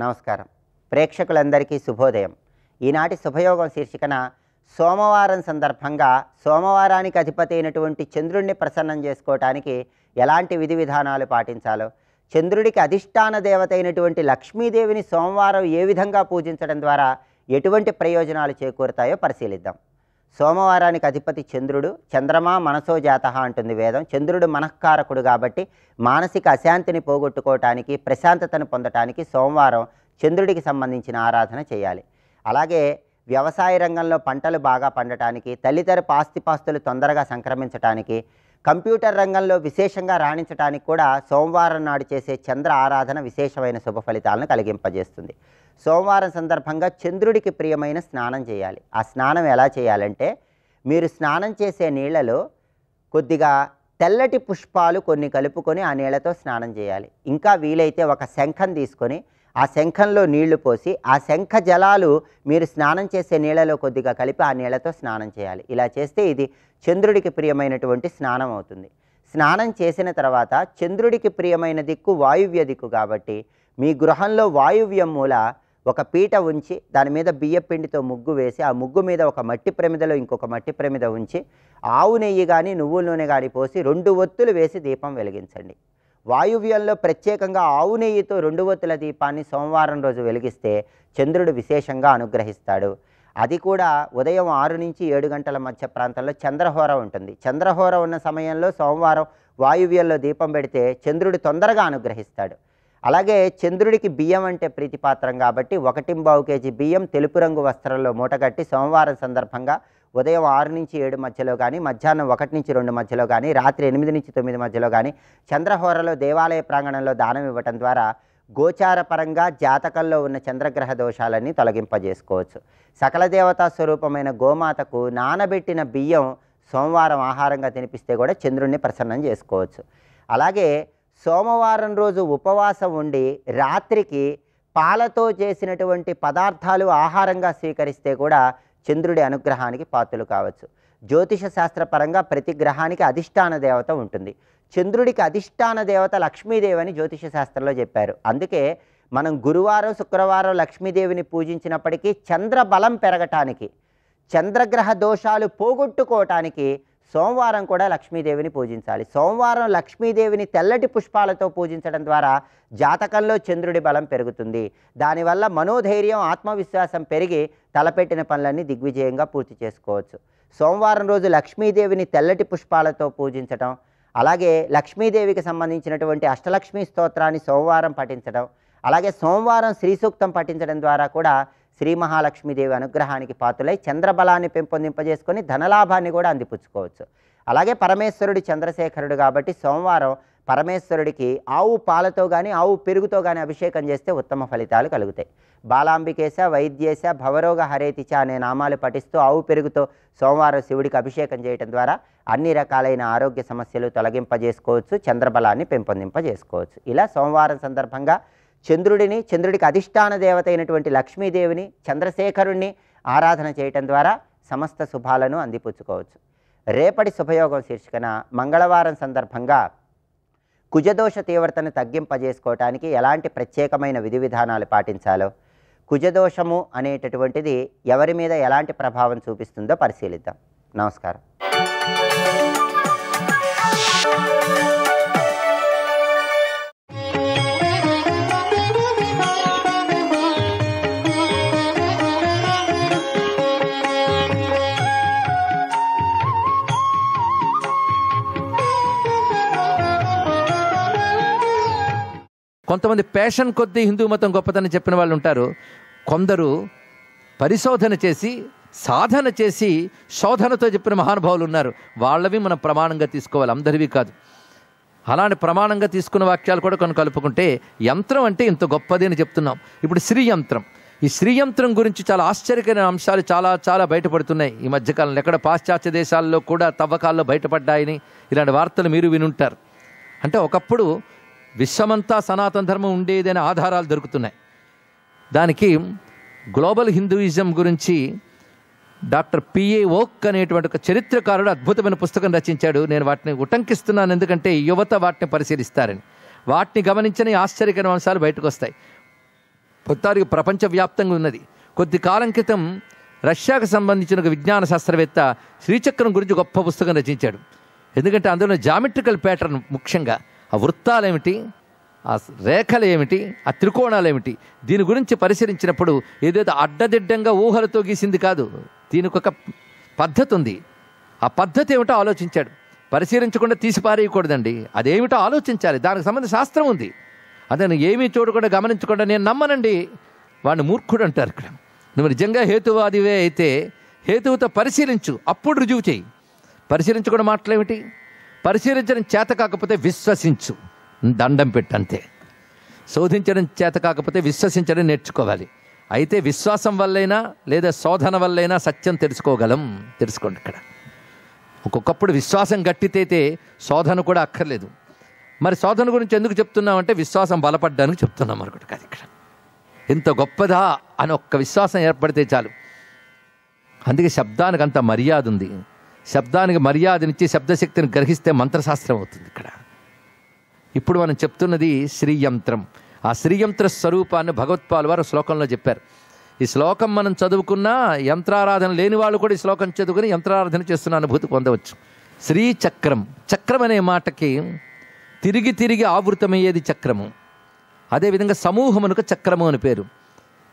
నమస్కారం. ప్రేక్షకులందరికీ శుభోదయం. ఈనాటి శుభయోగం శీర్షికన సోమవారం సందర్భంగా సోమవారానికి అధిపతి అయినటువంటి చంద్రుడిని ప్రసన్నం చేసుకోవటానికి ఎలాంటి విధి విధానాలు పాటించాలో, చంద్రుడికి అధిష్టాన దేవత అయినటువంటి లక్ష్మీదేవిని సోమవారం ఏ విధంగా పూజించడం ద్వారా ఎటువంటి ప్రయోజనాలు చేకూరుతాయో పరిశీలిద్దాం. సోమవారానికి అధిపతి చంద్రుడు. చంద్రమా మనసో జాతః అంటుంది వేదం. చంద్రుడు మనఃకారకుడు కాబట్టి మానసిక అశాంతిని పోగొట్టుకోవటానికి, ప్రశాంతతను పొందటానికి సోమవారం చంద్రుడికి సంబంధించిన ఆరాధన చేయాలి. అలాగే వ్యవసాయ రంగంలో పంటలు బాగా పండటానికి, తల్లితరపు ఆస్తిపాస్తులు తొందరగా సంక్రమించటానికి, కంప్యూటర్ రంగంలో విశేషంగా రాణించడానికి కూడా సోమవారం నాడు చేసే చంద్ర ఆరాధన విశేషమైన శుభ ఫలితాలను కలిగింపజేస్తుంది. సోమవారం సందర్భంగా చంద్రుడికి ప్రియమైన స్నానం చేయాలి. ఆ స్నానం ఎలా చేయాలంటే, మీరు స్నానం చేసే నీళ్లలో కొద్దిగా తెల్లటి పుష్పాలు కొన్ని కలుపుకొని ఆ నీళ్లతో స్నానం చేయాలి. ఇంకా వీలైతే ఒక శంఖం తీసుకొని ఆ శంఖంలో నీళ్లు పోసి ఆ శంఖ జలాలు మీరు స్నానం చేసే నీళ్లలో కొద్దిగా కలిపి ఆ నీళ్లతో స్నానం చేయాలి. ఇలా చేస్తే ఇది చంద్రుడికి ప్రియమైనటువంటి స్నానం అవుతుంది. స్నానం చేసిన తర్వాత చంద్రుడికి ప్రియమైన దిక్కు వాయువ్య దిక్కు కాబట్టి మీ గృహంలో వాయువ్యం మూల ఒక పీట ఉంచి దాని మీద బియ్యపిండితో ముగ్గు వేసి ఆ ముగ్గు మీద ఒక మట్టి ప్రమిదలో ఇంకొక మట్టి ప్రమిద ఉంచి ఆవు నెయ్యి కానీ నువ్వుల నూనె కానీ పోసి 2 ఒత్తులు వేసి దీపం వెలిగించండి. వాయువ్యంలో ప్రత్యేకంగా ఆవు నెయ్యితో 2 ఒత్తుల దీపాన్ని సోమవారం రోజు వెలిగిస్తే చంద్రుడు విశేషంగా అనుగ్రహిస్తాడు. అది కూడా ఉదయం 6 నుంచి 7 గంటల మధ్య ప్రాంతంలో చంద్రహోర ఉంటుంది. చంద్రహోర ఉన్న సమయంలో సోమవారం వాయువ్యంలో దీపం పెడితే చంద్రుడు తొందరగా అనుగ్రహిస్తాడు. అలాగే చంద్రుడికి బియ్యం అంటే ప్రీతిపాత్రం కాబట్టి 1.25 కేజీ బియ్యం తెలుపు రంగు వస్త్రంలో మూటగట్టి సోమవారం సందర్భంగా ఉదయం 6 నుంచి 7 మధ్యలో కానీ, మధ్యాహ్నం 1 నుంచి 2 మధ్యలో కానీ, రాత్రి 8 నుంచి 9 మధ్యలో కానీ చంద్రహోరలో దేవాలయ ప్రాంగణంలో దానం ఇవ్వటం ద్వారా గోచారపరంగా జాతకంలో ఉన్న చంద్రగ్రహ దోషాలన్నీ తొలగింపజేసుకోవచ్చు. సకల దేవతా స్వరూపమైన గోమాతకు నానబెట్టిన బియ్యం సోమవారం ఆహారంగా తినిపిస్తే కూడా చంద్రుడిని ప్రసన్నం చేసుకోవచ్చు. అలాగే సోమవారం రోజు ఉపవాసం ఉండి రాత్రికి పాలతో చేసినటువంటి పదార్థాలు ఆహారంగా స్వీకరిస్తే కూడా చంద్రుడి అనుగ్రహానికి పాత్రలు కావచ్చు. జ్యోతిష శాస్త్రపరంగా ప్రతి గ్రహానికి అధిష్టాన దేవత ఉంటుంది. చంద్రుడికి అధిష్టాన దేవత లక్ష్మీదేవి అని జ్యోతిష శాస్త్రంలో చెప్పారు. అందుకే మనం గురువారం శుక్రవారం లక్ష్మీదేవిని పూజించినప్పటికీ చంద్ర బలం పెరగటానికి, చంద్రగ్రహ దోషాలు పోగొట్టుకోవటానికి సోమవారం కూడా లక్ష్మీదేవిని పూజించాలి. సోమవారం లక్ష్మీదేవిని తెల్లటి పుష్పాలతో పూజించడం ద్వారా జాతకంలో చంద్రుడి బలం పెరుగుతుంది. దానివల్ల మనోధైర్యం, ఆత్మవిశ్వాసం పెరిగి తలపెట్టిన పనులన్నీ దిగ్విజయంగా పూర్తి చేసుకోవచ్చు. సోమవారం రోజు లక్ష్మీదేవిని తెల్లటి పుష్పాలతో పూజించడం, అలాగే లక్ష్మీదేవికి సంబంధించినటువంటి అష్టలక్ష్మీ స్తోత్రాన్ని సోమవారం పఠించడం, అలాగే సోమవారం శ్రీ సూక్తం పఠించడం ద్వారా కూడా శ్రీ మహాలక్ష్మీదేవి అనుగ్రహానికి పాత్రలై చంద్రబలాన్ని పెంపొందింపజేసుకొని ధనలాభాన్ని కూడా అందిపుచ్చుకోవచ్చు. అలాగే పరమేశ్వరుడు చంద్రశేఖరుడు కాబట్టి సోమవారం పరమేశ్వరుడికి ఆవు పాలతో కానీ ఆవు పెరుగుతో కానీ అభిషేకం చేస్తే ఉత్తమ ఫలితాలు కలుగుతాయి. బాలాంబికేశ, వైద్యేశ, భవరోగ హరేతిచ అనే నామాలు పఠిస్తూ ఆవు పెరుగుతో సోమవారం శివుడికి అభిషేకం చేయడం ద్వారా అన్ని రకాలైన ఆరోగ్య సమస్యలు తొలగింపజేసుకోవచ్చు, చంద్రబలాన్ని పెంపొందింపజేసుకోవచ్చు. ఇలా సోమవారం సందర్భంగా చంద్రుడికి అధిష్టాన దేవత అయినటువంటి లక్ష్మీదేవిని, చంద్రశేఖరుణ్ణి ఆరాధన చేయటం ద్వారా సమస్త శుభాలను అందిపుచ్చుకోవచ్చు. రేపటి శుభయోగం శీర్షికన మంగళవారం సందర్భంగా కుజదోష తీవ్రతను తగ్గింపజేసుకోవటానికి ఎలాంటి ప్రత్యేకమైన విధి విధానాలు పాటించాలో, కుజదోషము అనేటటువంటిది ఎవరి మీద ఎలాంటి ప్రభావం చూపిస్తుందో పరిశీలిద్దాం. నమస్కారం. కొంతమంది ప్యాషన్ కొద్దీ హిందూ మతం గొప్పదని చెప్పిన వాళ్ళు ఉంటారు. కొందరు పరిశోధన చేసి, సాధన చేసి, శోధనతో చెప్పిన మహానుభావులు ఉన్నారు. వాళ్ళవి మనం ప్రమాణంగా తీసుకోవాలి, అందరివి కాదు. అలాంటి ప్రమాణంగా తీసుకున్న వాక్యాలు కూడా కొన్ని కలుపుకుంటే యంత్రం అంటే ఇంత గొప్పది అని చెప్తున్నాం. ఇప్పుడు శ్రీయంత్రం, ఈ శ్రీయంత్రం గురించి చాలా ఆశ్చర్యకరమైన అంశాలు చాలా బయటపడుతున్నాయి ఈ మధ్యకాలంలో. ఎక్కడ పాశ్చాత్య దేశాల్లో కూడా తవ్వకాల్లో బయటపడ్డాయని ఇలాంటి వార్తలు మీరు వినుంటారు. అంటే ఒకప్పుడు విశ్వమంతా సనాతన ధర్మం ఉండేదనే ఆధారాలు దొరుకుతున్నాయి. దానికి గ్లోబల్ హిందూయిజం గురించి డాక్టర్ పిఏ ఓక్ అనేటువంటి ఒక చరిత్రకారుడు అద్భుతమైన పుస్తకం రచించాడు. నేను వాటిని ఉటంకిస్తున్నాను, ఎందుకంటే యువత వాటిని పరిశీలిస్తారని. వాటిని గమనించిన ఆశ్చర్యకరమైన అంశాలు బయటకు వస్తాయి. మొత్తానికి ప్రపంచవ్యాప్తంగా ఉన్నది. కొద్ది కాలం క్రితం రష్యాకు సంబంధించిన ఒక విజ్ఞాన శాస్త్రవేత్త శ్రీచక్రం గురించి గొప్ప పుస్తకం రచించాడు. ఎందుకంటే అందులో జామెట్రికల్ ప్యాటర్న్, ముఖ్యంగా ఆ వృత్తాలు ఏమిటి, ఆ రేఖలు ఏమిటి, ఆ త్రికోణాలు ఏమిటి, దీని గురించి పరిశీలించినప్పుడు ఏదేదో అడ్డదిడ్డంగా ఊహలతో గీసింది కాదు. దీనికి ఒక పద్ధతి ఉంది. ఆ పద్ధతి ఏమిటో ఆలోచించాడు. పరిశీలించకుండా తీసిపారేయకూడదండి, అదేమిటో ఆలోచించాలి. దానికి సంబంధించిన శాస్త్రం ఉంది. అతను ఏమీ చూడకుండా గమనించకుండా నేను నమ్మనండి, వాడిని మూర్ఖుడు అంటారు. ఇక్కడ నువ్వు నిజంగా హేతువాదివే అయితే హేతువుతో పరిశీలించు, అప్పుడు రుజువు చేయి. పరిశీలించకుండా మాటలేమిటి? పరిశీలించడం చేత కాకపోతే విశ్వసించు, దండం పెట్టు అంతే. శోధించడం చేత కాకపోతే విశ్వసించడం నేర్చుకోవాలి. అయితే విశ్వాసం వల్లైనా లేదా శోధన వల్లైనా సత్యం తెలుసుకోగలం. తెలుసుకోండి. ఇక్కడ ఒక్కొక్కప్పుడు విశ్వాసం గట్టితేతే శోధన కూడా అక్కర్లేదు. మరి శోధన గురించి ఎందుకు చెప్తున్నామంటే విశ్వాసం బలపడ్డానికి చెప్తున్నాం, మరొకటి కాదు. ఇక్కడ ఎంత గొప్పదా అని ఒక్క విశ్వాసం ఏర్పడితే చాలు. అందుకే శబ్దానికి అంత మర్యాద ఉంది. శబ్దానికి మర్యాదనిచ్చి శబ్దశక్తిని గ్రహిస్తే మంత్రశాస్త్రం అవుతుంది. ఇక్కడ ఇప్పుడు మనం చెప్తున్నది శ్రీయంత్రం. ఆ శ్రీయంత్ర స్వరూపాన్ని భగవత్పాల్ వారు శ్లోకంలో చెప్పారు. ఈ శ్లోకం మనం చదువుకున్నా యంత్రారాధన లేని వాళ్ళు కూడా ఈ శ్లోకం చదువుకుని యంత్రారాధన చేస్తున్న అనుభూతి పొందవచ్చు. శ్రీచక్రం, చక్రం అనే మాటకి తిరిగి తిరిగి ఆవృతమయ్యేది చక్రము. అదేవిధంగా సమూహమునకు చక్రము అని పేరు.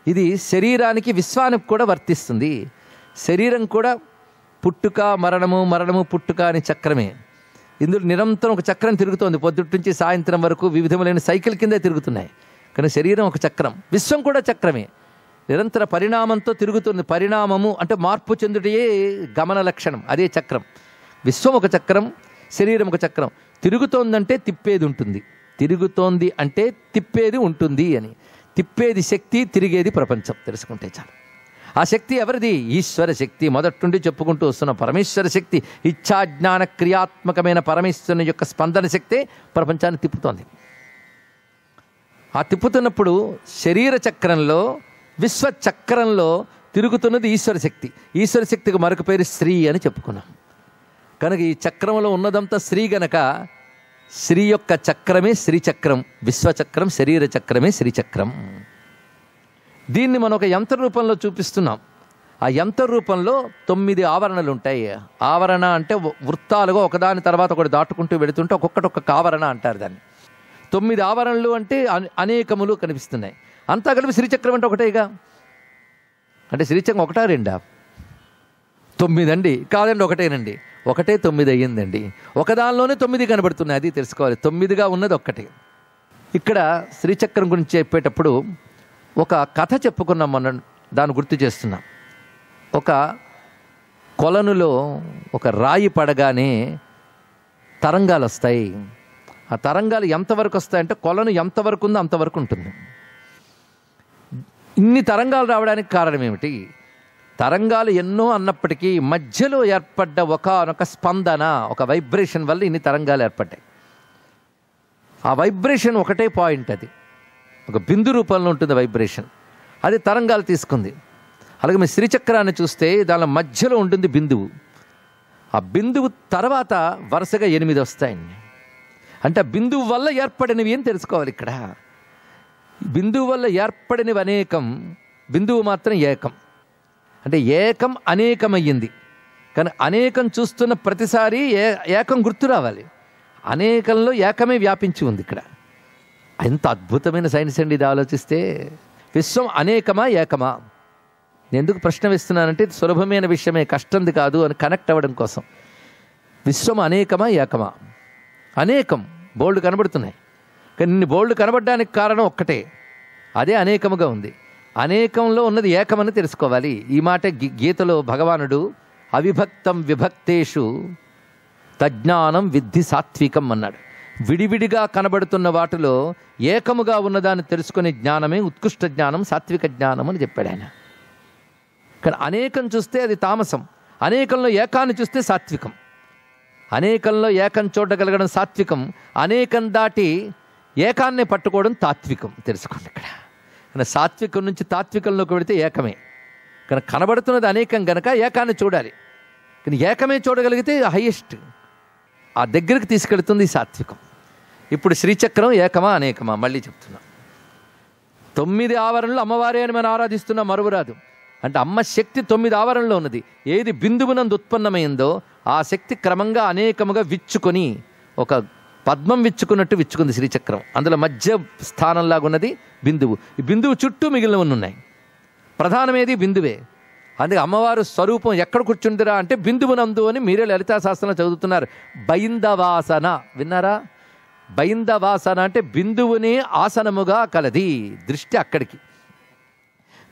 ఇది శరీరానికి విశ్వానికి కూడా వర్తిస్తుంది. శరీరం కూడా పుట్టుక మరణము, మరణము పుట్టుక అని చక్రమే. ఇందులో నిరంతరం ఒక చక్రం తిరుగుతోంది. పొద్దుటి నుంచి సాయంత్రం వరకు వివిధములైన సైకిల్ కిందే తిరుగుతున్నాయి. కానీ శరీరం ఒక చక్రం, విశ్వం కూడా చక్రమే. నిరంతర పరిణామంతో తిరుగుతుంది. పరిణామము అంటే మార్పు చెందుటయే గమన లక్షణం, అదే చక్రం. విశ్వం ఒక చక్రం, శరీరం ఒక చక్రం. తిరుగుతోందంటే తిప్పేది ఉంటుంది, తిరుగుతోంది అంటే తిప్పేది ఉంటుంది అని. తిప్పేది శక్తి, తిరిగేది ప్రపంచం. తెలుసుకుంటే చాలు. ఆ శక్తి ఎవరిది? ఈశ్వర శక్తి. మొదటి నుండి చెప్పుకుంటూ వస్తున్న పరమేశ్వర శక్తి, ఇచ్ఛాజ్ఞాన క్రియాత్మకమైన పరమేశ్వరుని యొక్క స్పందన శక్తే ప్రపంచాన్ని తిప్పుతోంది. ఆ తిప్పుతున్నప్పుడు శరీర చక్రంలో, విశ్వచక్రంలో తిరుగుతున్నది ఈశ్వర శక్తి. ఈశ్వర శక్తికి మరొక పేరు శ్రీ అని చెప్పుకున్నాం. కనుక ఈ చక్రంలో ఉన్నదంతా శ్రీ గనక శ్రీ యొక్క చక్రమే శ్రీచక్రం, విశ్వచక్రం శరీర చక్రమే శ్రీచక్రం. దీన్ని మనం ఒక యంత్ర రూపంలో చూపిస్తున్నాం. ఆ యంత్ర రూపంలో 9 ఆవరణలు ఉంటాయి. ఆవరణ అంటే వృత్తాలుగా ఒకదాని తర్వాత ఒకటి దాటుకుంటూ వెళుతుంటే ఒక్కొక్కటి ఒక్కొక్క ఆవరణ అంటారు దాన్ని. 9 ఆవరణలు అంటే అనేకములు కనిపిస్తున్నాయి. అంతా కలిపి శ్రీచక్రం అంటే ఒకటేగా. అంటే శ్రీచక్రం ఒకటా రెండా? 9 అండి. కాదండి, ఒకటేనండి. ఒకటే 9 అయ్యిందండి. ఒకదానిలోనే 9 కనబడుతున్నాయి, అది తెలుసుకోవాలి. 9గా ఉన్నది ఒక్కటే. ఇక్కడ శ్రీచక్రం గురించి చెప్పేటప్పుడు ఒక కథ చెప్పుకున్నాం మనం, దాన్ని గుర్తు చేస్తున్నాం. ఒక కొలనులో ఒక రాయి పడగానే తరంగాలు వస్తాయి. ఆ తరంగాలు ఎంతవరకు వస్తాయంటే కొలను ఎంతవరకు ఉందో అంతవరకు ఉంటుంది. ఇన్ని తరంగాలు రావడానికి కారణం ఏమిటి? తరంగాలు ఎన్నో అన్నప్పటికీ మధ్యలో ఏర్పడ్డ ఒకనొక స్పందన, ఒక వైబ్రేషన్ వల్ల ఇన్ని తరంగాలు ఏర్పడ్డాయి. ఆ వైబ్రేషన్ ఒకటే పాయింట్, అది ఒక బిందు రూపంలో ఉంటుంది వైబ్రేషన్. అది తరంగాలు తీసుకుంది. అలాగే మీ శ్రీచక్రాన్ని చూస్తే దాని మధ్యలో ఉంటుంది బిందువు. ఆ బిందువు తర్వాత వరుసగా 8 వస్తాయండి. అంటే ఆ బిందువు వల్ల ఏర్పడినవి అని తెలుసుకోవాలి. ఇక్కడ బిందువు వల్ల ఏర్పడినవి అనేకం, బిందువు మాత్రం ఏకం. అంటే ఏకం అనేకమయ్యింది. కానీ అనేకం చూస్తున్న ప్రతిసారి ఏకం గుర్తు రావాలి. అనేకంలో ఏకమే వ్యాపించి ఉంది. ఇక్కడ ఎంత అద్భుతమైన సైన్స్ అండి ఇది ఆలోచిస్తే. విశ్వం అనేకమా ఏకమా? నేను ఎందుకు ప్రశ్న వేస్తున్నానంటే ఇది సులభమైన విషయమే, కష్టంది కాదు అని కనెక్ట్ అవ్వడం కోసం. విశ్వం అనేకమా ఏకమా? అనేకం, బోల్డ్ కనబడుతున్నాయి. కానీ ఇన్ని బోల్డ్ కనబడడానికి కారణం ఒక్కటే, అదే అనేకముగా ఉంది. అనేకంలో ఉన్నది ఏకమని తెలుసుకోవాలి. ఈ మాట గీతలో భగవానుడు అవిభక్తం విభక్తేషు తజ్ఞానం విద్ధి సాత్వికం అన్నాడు. విడివిడిగా కనబడుతున్న వాటిలో ఏకముగా ఉన్నదాన్ని తెలుసుకునే జ్ఞానమే ఉత్కృష్ట జ్ఞానం, సాత్విక జ్ఞానం అని చెప్పాడు ఆయన. కానీ అనేకం చూస్తే అది తామసం, అనేకంలో ఏకాన్ని చూస్తే సాత్వికం. అనేకంలో ఏకం చూడగలగడం సాత్వికం, అనేకం దాటి ఏకాన్నే పట్టుకోవడం తాత్వికం. తెలుసుకోండి ఇక్కడ. కానీ సాత్వికం నుంచి తాత్వికంలోకి వెళితే ఏకమే. కానీ కనబడుతున్నది అనేకం గనక ఏకాన్ని చూడాలి. కానీ ఏకమే చూడగలిగితే హైయెస్ట్, ఆ దగ్గరికి తీసుకెళ్తుంది సాత్వికం. ఇప్పుడు శ్రీచక్రం ఏకమా అనేకమా? మళ్ళీ చెప్తున్నా. 9 ఆవరణలు అమ్మవారే అని మనం ఆరాధిస్తున్నా మరువురాదు. అంటే అమ్మ శక్తి 9 ఆవరణలో ఉన్నది. ఏది బిందువునందు ఉత్పన్నమైందో ఆ శక్తి క్రమంగా అనేకముగా విచ్చుకొని ఒక పద్మం విచ్చుకున్నట్టు విచ్చుకుంది శ్రీచక్రం. అందులో మధ్య స్థానంలాగా ఉన్నది బిందువు. ఈ బిందువు చుట్టూ మిగిలినవి ఉన్నాయి. ప్రధానమేది బిందువే. అందుకే అమ్మవారు స్వరూపం ఎక్కడ కూర్చుందిరా అంటే బిందువునందు అని మీరే లలితా శాస్త్రంలో చదువుతున్నారు. బైందవాసన విన్నారా? బైందవాసన అంటే బిందువుని ఆసనముగా కలది. దృష్టి అక్కడికి.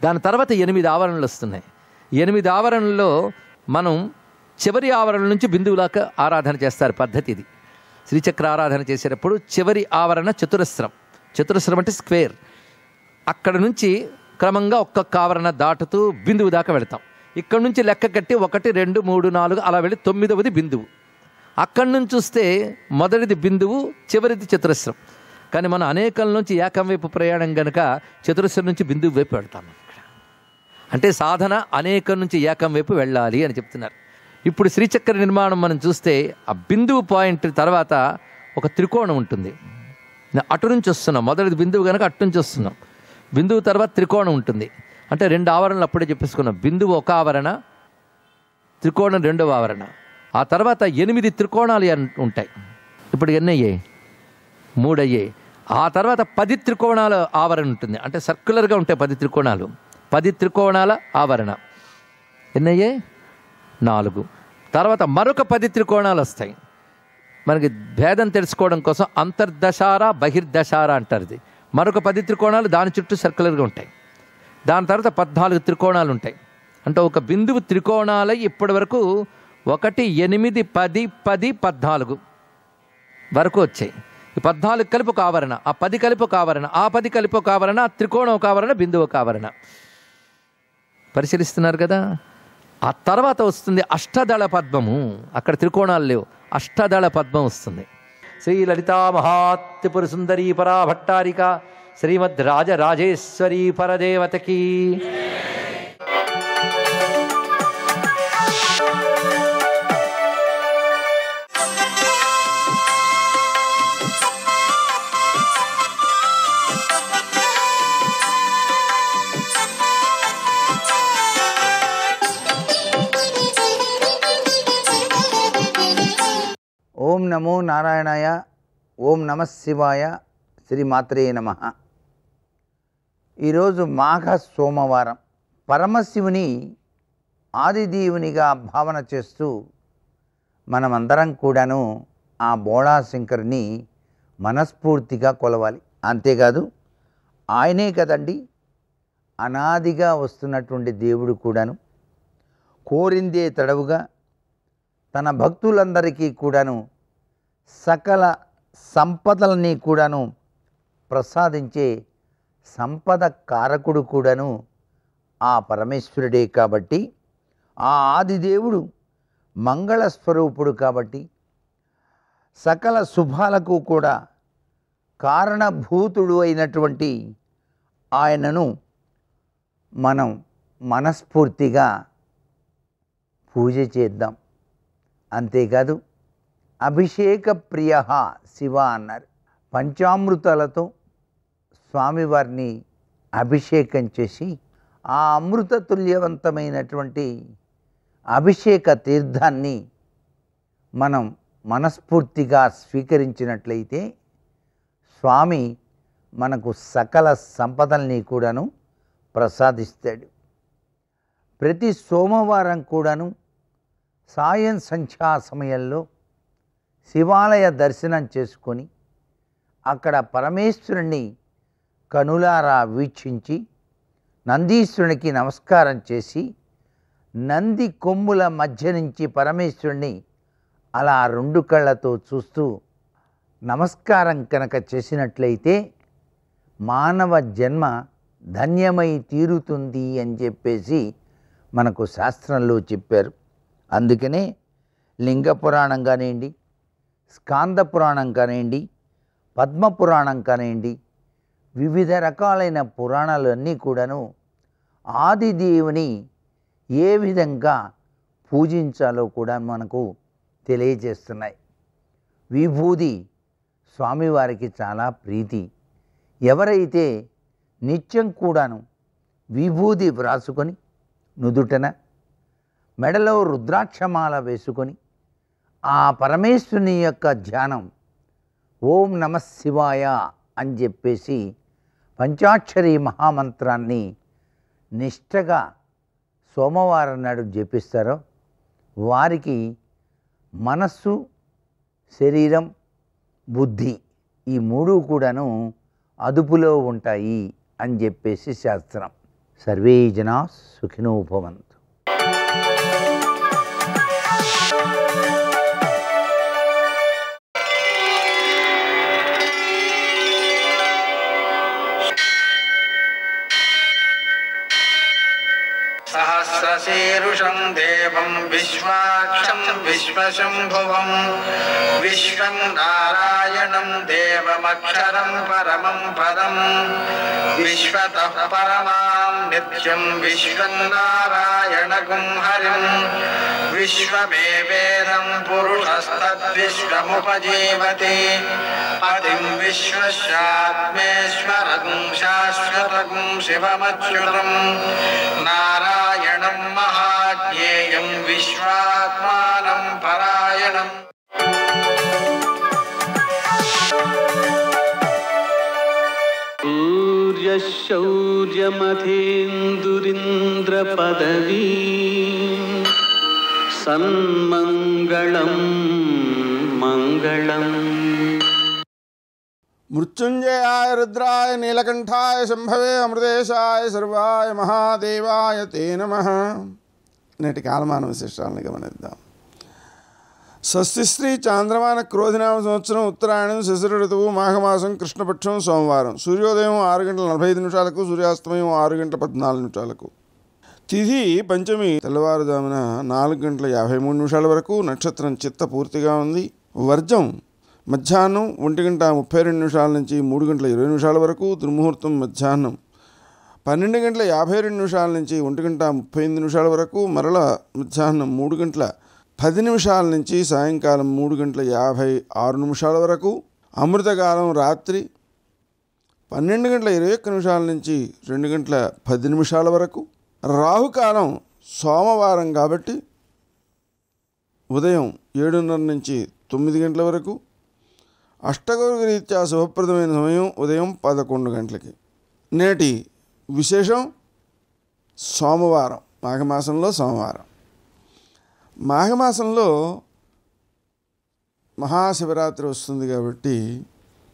దాని తర్వాత 8 ఆవరణలు వస్తున్నాయి. 8 ఆవరణల్లో మనం చివరి ఆవరణ నుంచి బిందువులాగా ఆరాధన చేస్తారు. పద్ధతి ఇది. శ్రీచక్ర ఆరాధన చేసేటప్పుడు చివరి ఆవరణ చతురస్రం. చతురస్రం అంటే స్క్వేర్. అక్కడ నుంచి క్రమంగా ఒక్కొక్క ఆవరణ దాటుతూ బిందువు దాకా వెళతాం. ఇక్కడ నుంచి లెక్క కట్టి 1 2 3 4 అలా వెళ్ళి 9వది బిందువు. అక్కడి నుంచి చూస్తే మొదటిది బిందువు, చివరిది చతురస్రం. కానీ మనం అనేకం నుంచి ఏకం వైపు ప్రయాణం కనుక చతురస్రం నుంచి బిందువు వైపు వెళ్తాం. అంటే సాధన అనేకం నుంచి ఏకం వైపు వెళ్ళాలి అని చెప్తున్నారు. ఇప్పుడు శ్రీచక్ర నిర్మాణం మనం చూస్తే ఆ బిందువు పాయింట్ తర్వాత ఒక త్రికోణం ఉంటుంది. అటు నుంచి వస్తున్నాం. మొదటిది బిందువు కనుక అటు నుంచి వస్తున్నాం. బిందువు తర్వాత త్రికోణం ఉంటుంది. అంటే 2 ఆవరణలు అప్పుడే చెప్పేసుకున్నాం. బిందువు 1 ఆవరణ, త్రికోణం 2వ ఆవరణ. ఆ తర్వాత 8 త్రికోణాలు ఉంటాయి. ఇప్పుడు ఎన్ని అయ్యాయి? 3 అయ్యాయి. ఆ తర్వాత 10 త్రికోణాల ఆవరణ ఉంటుంది. అంటే సర్క్యులర్గా ఉంటాయి 10 త్రికోణాలు. 10 త్రికోణాల ఆవరణ ఎన్ని అయ్యాయి? 4. తర్వాత మరొక 10 త్రికోణాలు వస్తాయి. మనకి భేదం తెలుసుకోవడం కోసం అంతర్దశార బహిర్దశార అంటారు. ఇది మరొక 10 త్రికోణాలు దాని చుట్టూ సర్క్యులర్గా ఉంటాయి. దాని తర్వాత 14 త్రికోణాలు ఉంటాయి. అంటే ఒక బిందువు త్రికోణాలు ఇప్పటి వరకు 1 8 10 10 14 వరకు వచ్చాయి. ఈ 14 కలిపి ఒక ఆవరణ, ఆ 10 కలిపి ఒక ఆవరణ, ఆ 10 కలిపి ఒక ఆవరణ, ఆ త్రికోణం ఒక ఆవరణ, బిందువు ఒక ఆవరణ. పరిశీలిస్తున్నారు కదా? ఆ తర్వాత వస్తుంది అష్టదళ పద్మము. అక్కడ త్రికోణాలు లేవు, అష్టదళ పద్మం వస్తుంది. శ్రీ లలితా మహాత్రిపుర సుందరీ పరాభట్టారిక శ్రీమద్ రాజరాజేశ్వరీ పరదేవతకి. ఓం నమో నారాయణాయ. ఓం నమ శివాయ. శ్రీమాత్రే నమః. ఈరోజు మాఘ సోమవారం. పరమశివుని ఆదిదేవునిగా భావన చేస్తూ మనమందరం కూడాను ఆ బోళాశంకరుని మనస్ఫూర్తిగా కొలవాలి. అంతేకాదు ఆయనే కదండి అనాదిగా వస్తున్నటువంటి దేవుడు కూడాను. కోరిందే తడవుగా తన భక్తులందరికీ కూడాను సకల సంపదలని కూడాను ప్రసాదించే సంపద కారకుడు కూడాను ఆ పరమేశ్వరుడే. కాబట్టి ఆ ఆదిదేవుడు మంగళస్వరూపుడు. కాబట్టి సకల శుభాలకు కూడా కారణభూతుడు అయినటువంటి ఆయనను మనం మనస్ఫూర్తిగా పూజ చేద్దాం. అంతేకాదు అభిషేక ప్రియ శివ అన్నారు. పంచామృతాలతో స్వామివారిని అభిషేకం చేసి ఆ అమృత తుల్యవంతమైనటువంటి అభిషేక తీర్థాన్ని మనం మనస్ఫూర్తిగా స్వీకరించినట్లయితే స్వామి మనకు సకల సంపదల్ని కూడాను ప్రసాదిస్తాడు. ప్రతి సోమవారం కూడాను సాయం సంధ్యా సమయంలో శివాలయ దర్శనం చేసుకొని అక్కడ పరమేశ్వరుని కనులారా వీక్షించి నందీశ్వరునికి నమస్కారం చేసి నంది కొమ్ముల మధ్య నుంచి పరమేశ్వరుని అలా 2 కళ్ళతో చూస్తూ నమస్కారం కనుక చేసినట్లయితే మానవ జన్మ ధన్యమై తీరుతుంది అని చెప్పేసి మనకు శాస్త్రంలో చెప్పారు. అందుకనే లింగ పురాణం కానివ్వండి, స్కాంద పురాణం కానివ్వండి, పద్మపురాణం కానివ్వండి, వివిధ రకాలైన పురాణాలు అన్నీ కూడాను ఆదిదేవుని ఏ విధంగా పూజించాలో కూడా మనకు తెలియజేస్తున్నాయి. విభూది స్వామివారికి చాలా ప్రీతి. ఎవరైతే నిత్యం కూడాను విభూది వ్రాసుకొని నుదుటన మెడలో రుద్రాక్షమాల వేసుకొని ఆ పరమేశ్వరుని యొక్క ధ్యానం ఓం నమః శివాయ అని చెప్పేసి పంచాక్షరి మహామంత్రాన్ని నిష్టగా సోమవారం నాడు జపిస్తారో వారికి మనస్సు, శరీరం, బుద్ధి ఈ మూడు కూడాను అదుపులో ఉంటాయి అని చెప్పేసి శాస్త్రం. సర్వే జనా సుఖినో భవంతు. సహస్రశీరుషం దేవం విశ్వాక్షం విశ్వశంభువం విశ్వం నారాయణం దేవమక్షరం పరమం పదం విశ్వతః పరమాం నిత్యం విశ్వం నారాయణగుం హరిం విశ్వమేవేదం పురుషస్తద్విశ్వముపజీవతి పతిం విశ్వస్యాత్మేశ్వరం శాశ్వతం శివమచ్యుతం నారాయణం మహాజ్ఞేయం విశ్వాత్మానం పరాయణం. సూర్యశౌర్యమథేందురింద్రపదవీ సన్మంగళం మంగళం. మృత్యుంజయాయ రుద్రాయ నీలకంఠాయ శంభవే అమృతేశాయ సర్వాయ మహాదేవాయ తే నమః. నేటి కాలమాన విశేషాలను గమనిద్దాం. స్వస్తిశ్రీ చాంద్రమాన క్రోధినామ సంవత్సరం ఉత్తరాయణం శశిర ఋతువు మాఘమాసం కృష్ణపక్షం సోమవారం. సూర్యోదయం 6:45 సూర్యాస్తమయం 6:14 తిథి పంచమి తెల్లవారుజామున 4:53 వరకు. నక్షత్రం చిత్త పూర్తిగా ఉంది. వర్జం మధ్యాహ్నం 1:32 నుంచి 3:20 వరకు. దుర్ముహూర్తం మధ్యాహ్నం 12:52 నుంచి 1:35 వరకు. మరల మధ్యాహ్నం 3:10 నుంచి సాయంకాలం 3:56 వరకు. అమృతకాలం రాత్రి 12:21 నుంచి 2:10 వరకు. రాహుకాలం సోమవారం కాబట్టి ఉదయం 7:30 నుంచి 9 గంటల వరకు. అష్టగౌరి రీత్యా శుభప్రదమైన సమయం ఉదయం 11 గంటలకి. నేటి విశేషం సోమవారం, మాఘమాసంలో సోమవారం. మాఘమాసంలో మహాశివరాత్రి వస్తుంది కాబట్టి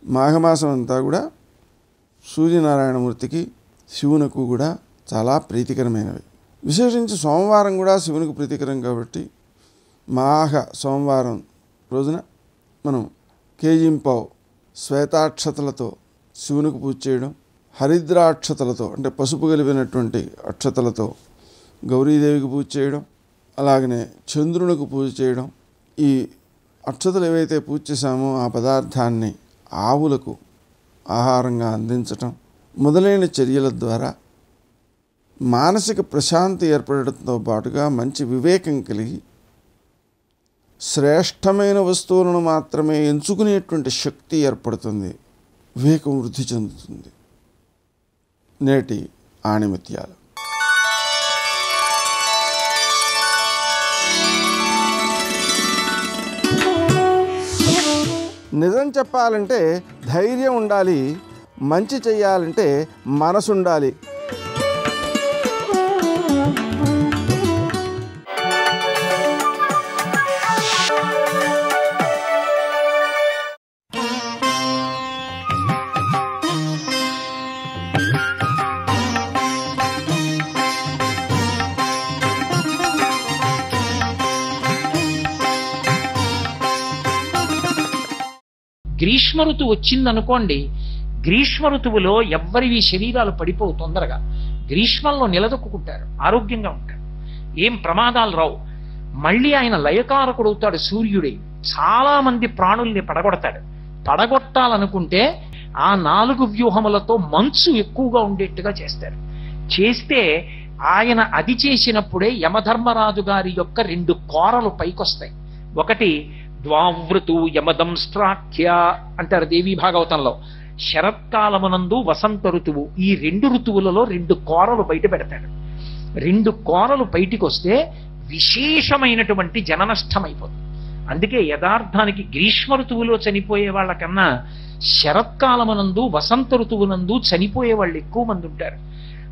మాఘమాసం అంతా కూడా సూర్యనారాయణమూర్తికి శివునకు కూడా చాలా ప్రీతికరమైనవి. విశేషించి సోమవారం కూడా శివునికి ప్రీతికరం కాబట్టి మాఘ సోమవారం రోజున మనం కేజింపావు శ్వేతాక్షతలతో శివునికి పూజ చేయడం, హరిద్రాక్షతలతో అంటే పసుపు కలిపినటువంటి అక్షతలతో గౌరీదేవికి పూజ చేయడం, అలాగనే చంద్రునికి పూజ చేయడం, ఈ అక్షతలు ఏవైతే పూజ చేశామో ఆ పదార్థాన్ని ఆవులకు ఆహారంగా అందించటం మొదలైన చర్యల ద్వారా మానసిక ప్రశాంతి ఏర్పడటంతో పాటుగా మంచి వివేకం కలిగి శ్రేష్టమైన వస్తువులను మాత్రమే ఎంచుకునేటువంటి శక్తి ఏర్పడుతుంది, వివేకం వృద్ధి చెందుతుంది. నేటి ఆణిముత్యాలు. నిజం చెప్పాలంటే ధైర్యం ఉండాలి, మంచి చెయ్యాలంటే మనసు ఉండాలి. గ్రీష్మ ఋతువు వచ్చిందనుకోండి, గ్రీష్మ ఋతువులో ఎవ్వరివి శరీరాలు పడిపోవు తొందరగా. గ్రీష్మంలో నిలదొక్కుంటారు, ఆరోగ్యంగా ఉంటారు, ఏం ప్రమాదాలు రావు. మళ్ళీ ఆయన లయకారకుడు అవుతాడు సూర్యుడే. చాలా మంది ప్రాణుల్ని పడగొడతాడు. పడగొట్టాలనుకుంటే ఆ 4 వ్యూహములతో మంచు ఎక్కువగా ఉండేట్టుగా చేస్తారు. చేస్తే ఆయన అది చేసినప్పుడే యమధర్మరాజు గారి యొక్క 2 కోరలు పైకొస్తాయి. ఒకటి ద్వావృతు యమదంస్ట్రాఖ్య అంటారు దేవీ భాగవతంలో. శరత్కాలమునందు వసంత ఋతువు, ఈ 2 ఋతువులలో 2 కోరలు బయట పెడతాడు. 2 కోరలు బయటికి వస్తే విశేషమైనటువంటి జననష్టం అయిపోతుంది. అందుకే యథార్థానికి గ్రీష్మ ఋతువులో చనిపోయే వాళ్ళకన్నా శరత్కాలమునందు వసంత ఋతువునందు చనిపోయే వాళ్ళు ఎక్కువ మంది ఉంటారు.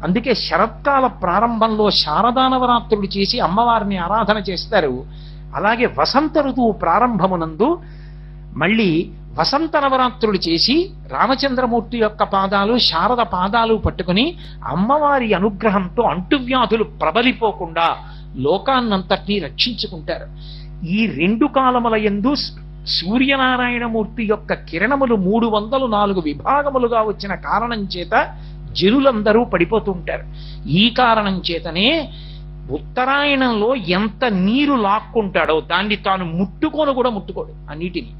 అందుకే శరత్కాల ప్రారంభంలో శారదా నవరాత్రులు చేసి అమ్మవారిని ఆరాధన చేస్తారు. అలాగే వసంత ఋతువు ప్రారంభమునందు మళ్ళీ వసంత నవరాత్రులు చేసి రామచంద్రమూర్తి యొక్క పాదాలు శారద పాదాలు పట్టుకుని అమ్మవారి అనుగ్రహంతో అంటువ్యాధులు ప్రబలిపోకుండా లోకాన్నంతటినీ రక్షించుకుంటారు. ఈ 2 కాలముల యందు సూర్యనారాయణమూర్తి యొక్క కిరణములు 304 విభాగములుగా వచ్చిన కారణం చేత జనులందరూ పడిపోతూ ఉంటారు. ఈ కారణం చేతనే ఉత్తరాయణంలో ఎంత నీరు లాక్కుంటాడో దాన్ని తాను ముట్టుకోను కూడా ముట్టుకోడు. ఆ నీటిని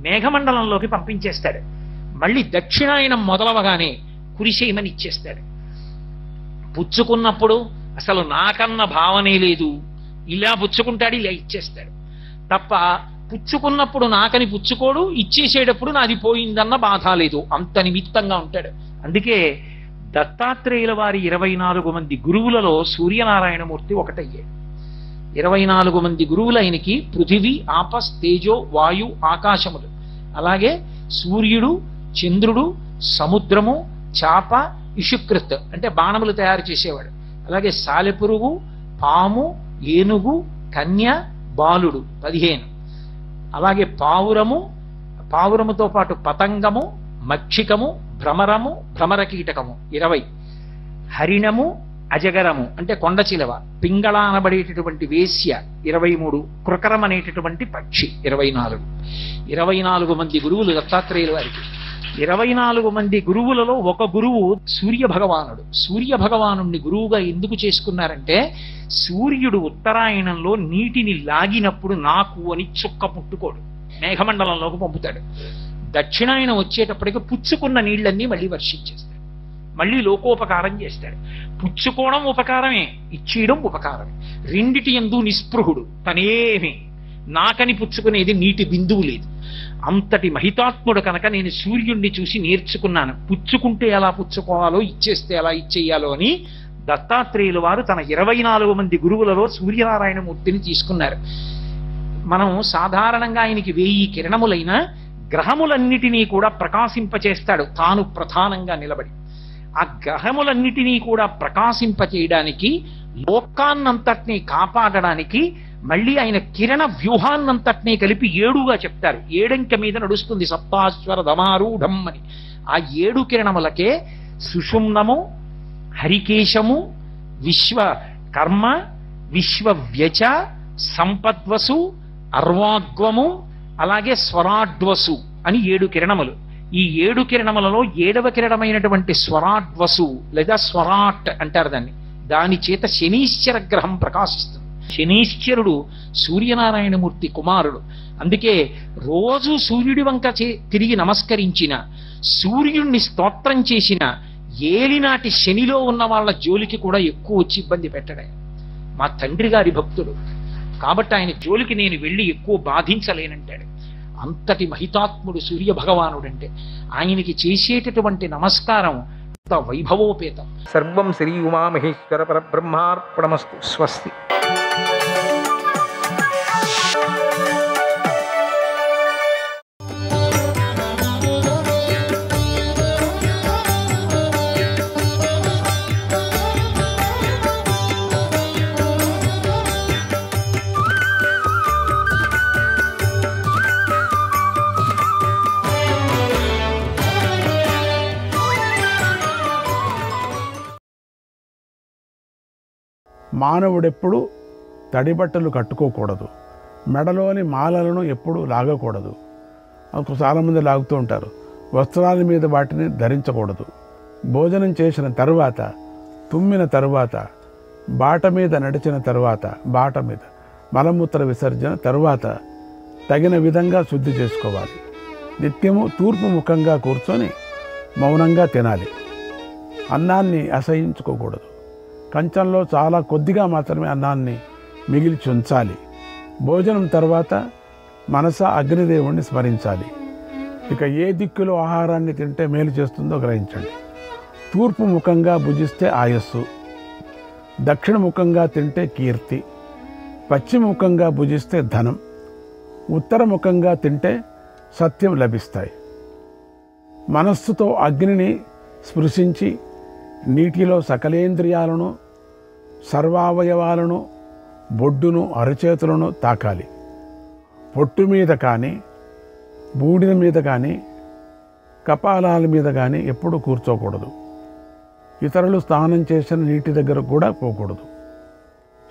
మేఘమండలంలోకి పంపించేస్తాడు. మళ్ళీ దక్షిణాయనం మొదలవగానే కురిసేయమని ఇచ్చేస్తాడు. పుచ్చుకున్నప్పుడు అసలు నాకన్న భావనే లేదు, ఇలా పుచ్చుకుంటాడు, ఇలా ఇచ్చేస్తాడు తప్ప పుచ్చుకున్నప్పుడు నాకని పుచ్చుకోడు, ఇచ్చేసేటప్పుడు నాది పోయిందన్న బాధ లేదు. అంత నిమిత్తంగా ఉంటాడు. అందుకే దత్తాత్రేయుల వారి 24 మంది గురువులలో సూర్యనారాయణమూర్తి ఒకటయ్యాడు. 24 మంది గురువులైనకి పృథివీ, ఆపస్, తేజో, వాయు, ఆకాశములు, అలాగే సూర్యుడు, చంద్రుడు, సముద్రము, చాప, ఇషుకృత్ అంటే బాణములు తయారు చేసేవాడు, అలాగే సాలెపురుగు, పాము, ఏనుగు, కన్య, బాలుడు 15, అలాగే పావురముతో పాటు పతంగము, మక్షికము, భ్రమరము, భ్రమర కీటకము 20, హరిణము, అజగరము అంటే కొండ చిలవ, పింగళ అనబడేటటువంటి వేశ్య 23, కృకరం అనేటటువంటి పక్షి 24. 24 మంది గురువులు దత్తాత్రేయుల వారికి. 24 మంది గురువులలో ఒక గురువు సూర్య భగవానుడు. సూర్య భగవానుణ్ణి గురువుగా ఎందుకు చేసుకున్నారంటే సూర్యుడు ఉత్తరాయణంలో నీటిని లాగినప్పుడు నాకు అని చుక్క పుట్టుకోడు, మేఘమండలంలోకి పంపుతాడు. దక్షిణాయనం వచ్చేటప్పటికి పుచ్చుకున్న నీళ్ళన్నీ మళ్ళీ వర్షించేస్తాడు, మళ్ళీ లోకోపకారం చేస్తాడు. పుచ్చుకోవడం ఉపకారమే, ఇచ్చేయడం ఉపకారమే. రెండిటి యందు నిస్పృహుడు, తనేమి నాకని పుచ్చుకునేది నీటి బిందువు లేదు. అంతటి మహితాత్ముడు కనుక నేను సూర్యుడిని చూసి నేర్చుకున్నాను. పుచ్చుకుంటే ఎలా పుచ్చుకోవాలో, ఇచ్చేస్తే ఎలా ఇచ్చేయాలో అని దత్తాత్రేయుల వారు తన 24 మంది గురువులలో సూర్యనారాయణమూర్తిని తీసుకున్నారు. మనం సాధారణంగా ఆయనకి 1000 కిరణములైన గ్రహములన్నిటినీ కూడా ప్రకాశింపచేస్తాడు తాను ప్రధానంగా నిలబడి. ఆ గ్రహములన్నిటినీ కూడా ప్రకాశింపచేయడానికి, లోకాన్నంతటినీ కాపాడడానికి మళ్ళీ ఆయన కిరణ వ్యూహాన్నంతటినీ కలిపి 7గా చెప్తారు. 7 మీద నడుస్తుంది సప్తాశ్వర ధమారూఢం అని. ఆ 7 కిరణములకే సుషుమ్నము, హరికేశము, విశ్వకర్మ, విశ్వవ్యచ, సంపద్వసు, అర్వాగ్వము, అలాగే స్వరాడ్వసు అని 7 కిరణములు. ఈ 7 కిరణములలో 7వ కిరణమైనటువంటి స్వరాడ్వసు లేదా స్వరాట్ అంటారు దాన్ని. దాని చేత శనీశ్వర గ్రహం ప్రకాశిస్తుంది. శనీశ్వరుడు సూర్యనారాయణమూర్తి కుమారుడు. అందుకే రోజు సూర్యుడి వంక తిరిగి నమస్కరించిన, సూర్యుడిని స్తోత్రం చేసిన ఏలినాటి శనిలో ఉన్న వాళ్ళ జోలికి కూడా ఎక్కువ వచ్చి ఇబ్బంది పెట్టడే. మా తండ్రి గారి భక్తుడు కాబట్టి ఆయన జోలికి నేను వెళ్ళి ఎక్కువ బాధించలేనంటాడు. అంతటి మహితాత్ముడు సూర్య భగవానుడంటే ఆయనకి చేసేటటువంటి నమస్కారం అంత వైభవోపేతం. సర్వం శ్రీ ఉమామహేశ్వర పరబ్రహ్మార్పణమస్తు. స్వస్తి. మానవుడెప్పుడు తడిబట్టలు కట్టుకోకూడదు, మెడలోని మాలలను ఎప్పుడు లాగకూడదు. చాలామంది లాగుతూ ఉంటారు. వస్త్రాల మీద వాటిని ధరించకూడదు. భోజనం చేసిన తరువాత, తుమ్మిన తరువాత, బాట మీద నడిచిన తరువాత, బాట మీద మలమూత్ర విసర్జన తరువాత తగిన విధంగా శుద్ధి చేసుకోవాలి. నిత్యము తూర్పు ముఖంగా కూర్చొని మౌనంగా తినాలి. అన్నాన్ని అసహించుకోకూడదు. కంచంలో చాలా కొద్దిగా మాత్రమే అన్నాన్ని మిగిల్చి ఉంచాలి. భోజనం తర్వాత మనస అగ్నిదేవుణ్ణి స్మరించాలి. ఇక ఏ దిక్కులో ఆహారాన్ని తింటే మేలు చేస్తుందో గ్రహించండి. తూర్పు ముఖంగా భుజిస్తే ఆయస్సు, దక్షిణ ముఖంగా తింటే కీర్తి, పశ్చిమ ముఖంగా భుజిస్తే ధనం, ఉత్తర ముఖంగా తింటే సత్యం లభిస్తాయి. మనస్సుతో అగ్నిని స్పృశించి నీటిలో సకలేంద్రియాలను, సర్వావయవాలను, బొడ్డును, అరచేతులను తాకాలి. పొట్టు మీద కానీ, బూడిద మీద కానీ, కపాలాల మీద కానీ ఎప్పుడూ కూర్చోకూడదు. ఇతరులు స్నానం చేసిన నీటి దగ్గర కూడా పోకూడదు.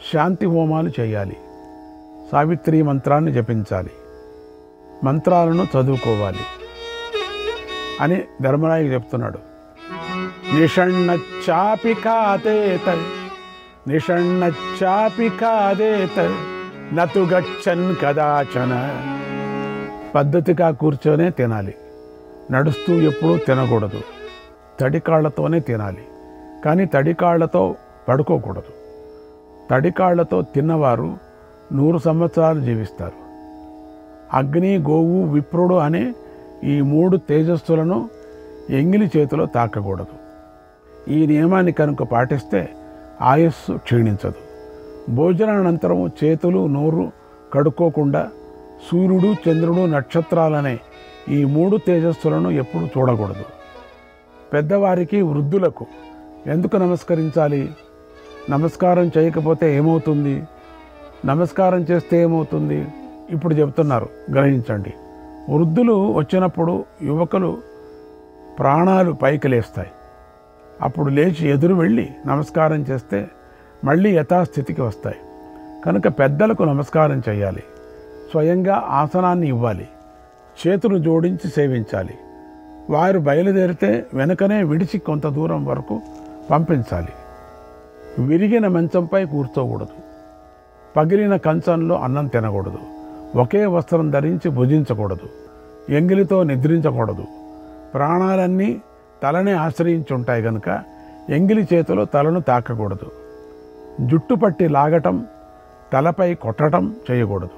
శాంతి హోమాలు చేయాలి. సావిత్రి మంత్రాన్ని జపించాలి. మంత్రాలను చదువుకోవాలి అని ధర్మరాయుడు చెప్తున్నాడు. నిషణ్ణచాపి ఖాదేత నిషణ్ణచాపి ఖాదేత నతు గచ్చన్ కదాచన. పద్ధతిగా కూర్చొనే తినాలి. నడుస్తూ ఎప్పుడూ తినకూడదు. తడికాళ్లతోనే తినాలి. కానీ తడికాళ్లతో పడుకోకూడదు. తడికాళ్లతో తిన్నవారు 100 సంవత్సరాలు జీవిస్తారు. అగ్ని, గోవు, విప్రుడు అనే ఈ 3 తేజస్సులను ఎంగిలి చేతిలో తాకకూడదు. ఈ నియమాన్ని కనుక పాటిస్తే ఆయస్సు క్షీణించదు. భోజనానంతరం చేతులు, నోరు కడుక్కోకుండా సూర్యుడు, చంద్రుడు, నక్షత్రాలనే ఈ 3 తేజస్సులను ఎప్పుడు చూడకూడదు. పెద్దవారికి, వృద్ధులకు ఎందుకు నమస్కరించాలి? నమస్కారం చేయకపోతే ఏమవుతుంది? నమస్కారం చేస్తే ఏమవుతుంది? ఇప్పుడు చెప్తున్నారు, గ్రహించండి. వృద్ధులు వచ్చినప్పుడు యువకులు ప్రాణాలు పైకి లేస్తాయి. అప్పుడు లేచి ఎదురు వెళ్ళి నమస్కారం చేస్తే మళ్ళీ యథాస్థితికి వస్తాయి. కనుక పెద్దలకు నమస్కారం చేయాలి. స్వయంగా ఆసనాన్ని ఇవ్వాలి. చేతులు జోడించి సేవించాలి. వారు బయలుదేరితే వెనుకనే విడిచి కొంత దూరం వరకు పంపించాలి. విరిగిన మంచంపై కూర్చోకూడదు. పగిలిన కంచంలో అన్నం తినకూడదు. ఒకే వస్త్రం ధరించి భుజించకూడదు. ఎంగిలితో నిద్రించకూడదు. ప్రాణాలన్నీ తలనే ఆశ్రయించి ఉంటాయి కనుక ఎంగిలి చేతిలో తలను తాకకూడదు. జుట్టు పట్టి లాగటం, తలపై కొట్టడం చేయకూడదు.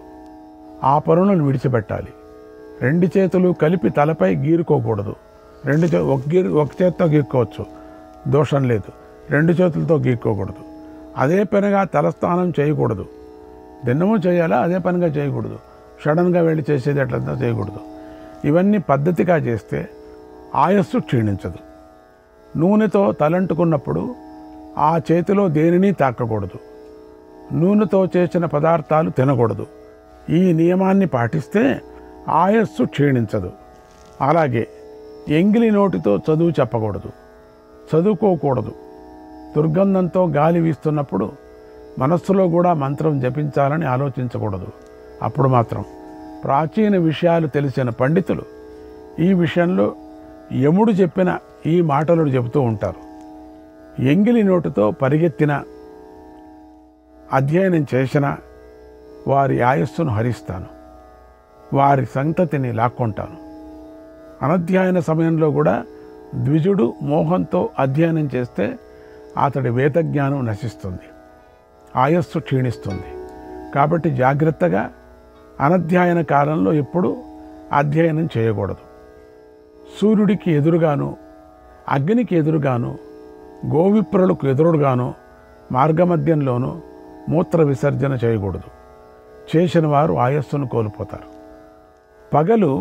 ఆ పనులను విడిచిపెట్టాలి. 2 చేతులు కలిపి తలపై గీరుకోకూడదు. ఒక చేతితో గీక్కోవచ్చు, దోషం లేదు. 2 చేతులతో గీక్కోకూడదు. అదే పనిగా తలస్నానం చేయకూడదు. దినము చేయాలా, అదే పనిగా చేయకూడదు. సడన్గా వెళ్ళి చేసేది ఎట్లంతా చేయకూడదు. ఇవన్నీ పద్ధతిగా చేస్తే ఆయస్సు క్షీణించదు. నూనెతో తలంటుకున్నప్పుడు ఆ చేతిలో దేనిని తాకకూడదు. నూనెతో చేసిన పదార్థాలు తినకూడదు. ఈ నియమాన్ని పాటిస్తే ఆయస్సు క్షీణించదు. అలాగే ఎంగిలి నోటితో చదువు చెప్పకూడదు. చదువుకోకూడదు. దుర్గంధంతో గాలి వీస్తున్నప్పుడు మనస్సులో కూడా మంత్రం జపించాలని ఆలోచించకూడదు. అప్పుడు మాత్రం ప్రాచీన విషయాలు తెలిసిన పండితులు ఈ విషయంలో యముడు చెప్పిన ఈ మాటలను చెబుతూ ఉంటారు. ఎంగిలి నోటితో పరిగెత్తిన, అధ్యయనం చేసిన వారి ఆయస్సును హరిస్తాను, వారి సంతతిని లాక్కొంటాను. అనధ్యయన సమయంలో కూడా ద్విజుడు మోహంతో అధ్యయనం చేస్తే అతడి వేదజ్ఞానం నశిస్తుంది, ఆయస్సు క్షీణిస్తుంది. కాబట్టి జాగ్రత్తగా అనధ్యయన కాలంలో ఎప్పుడూ అధ్యయనం చేయకూడదు. సూర్యుడికి ఎదురుగాను, అగ్నికి ఎదురుగాను, గోవిప్రులకు ఎదురుగాను, మార్గమధ్యంలోనూ మూత్ర విసర్జన చేయకూడదు. చేసిన వారు ఆయస్సును కోల్పోతారు. పగలు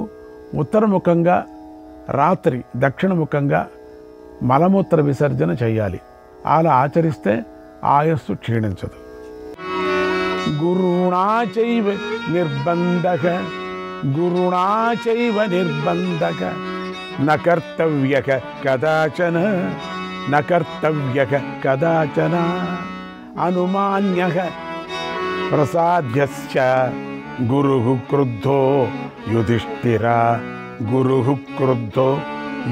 ఉత్తరముఖంగా, రాత్రి దక్షిణముఖంగా మలమూత్ర విసర్జన చేయాలి. అలా ఆచరిస్తే ఆయస్సు క్షీణించదు. గురుణాచైవ నిర్బంధక గురుణాచైవ నిర్బంధక నకర్తవ్యక కదాచన నకర్తవ్యక కదాచన అనుమాన్యః ప్రసాద్యస్య గురుః క్రుద్ధో యుధిష్ఠిర గురుః క్రుద్ధో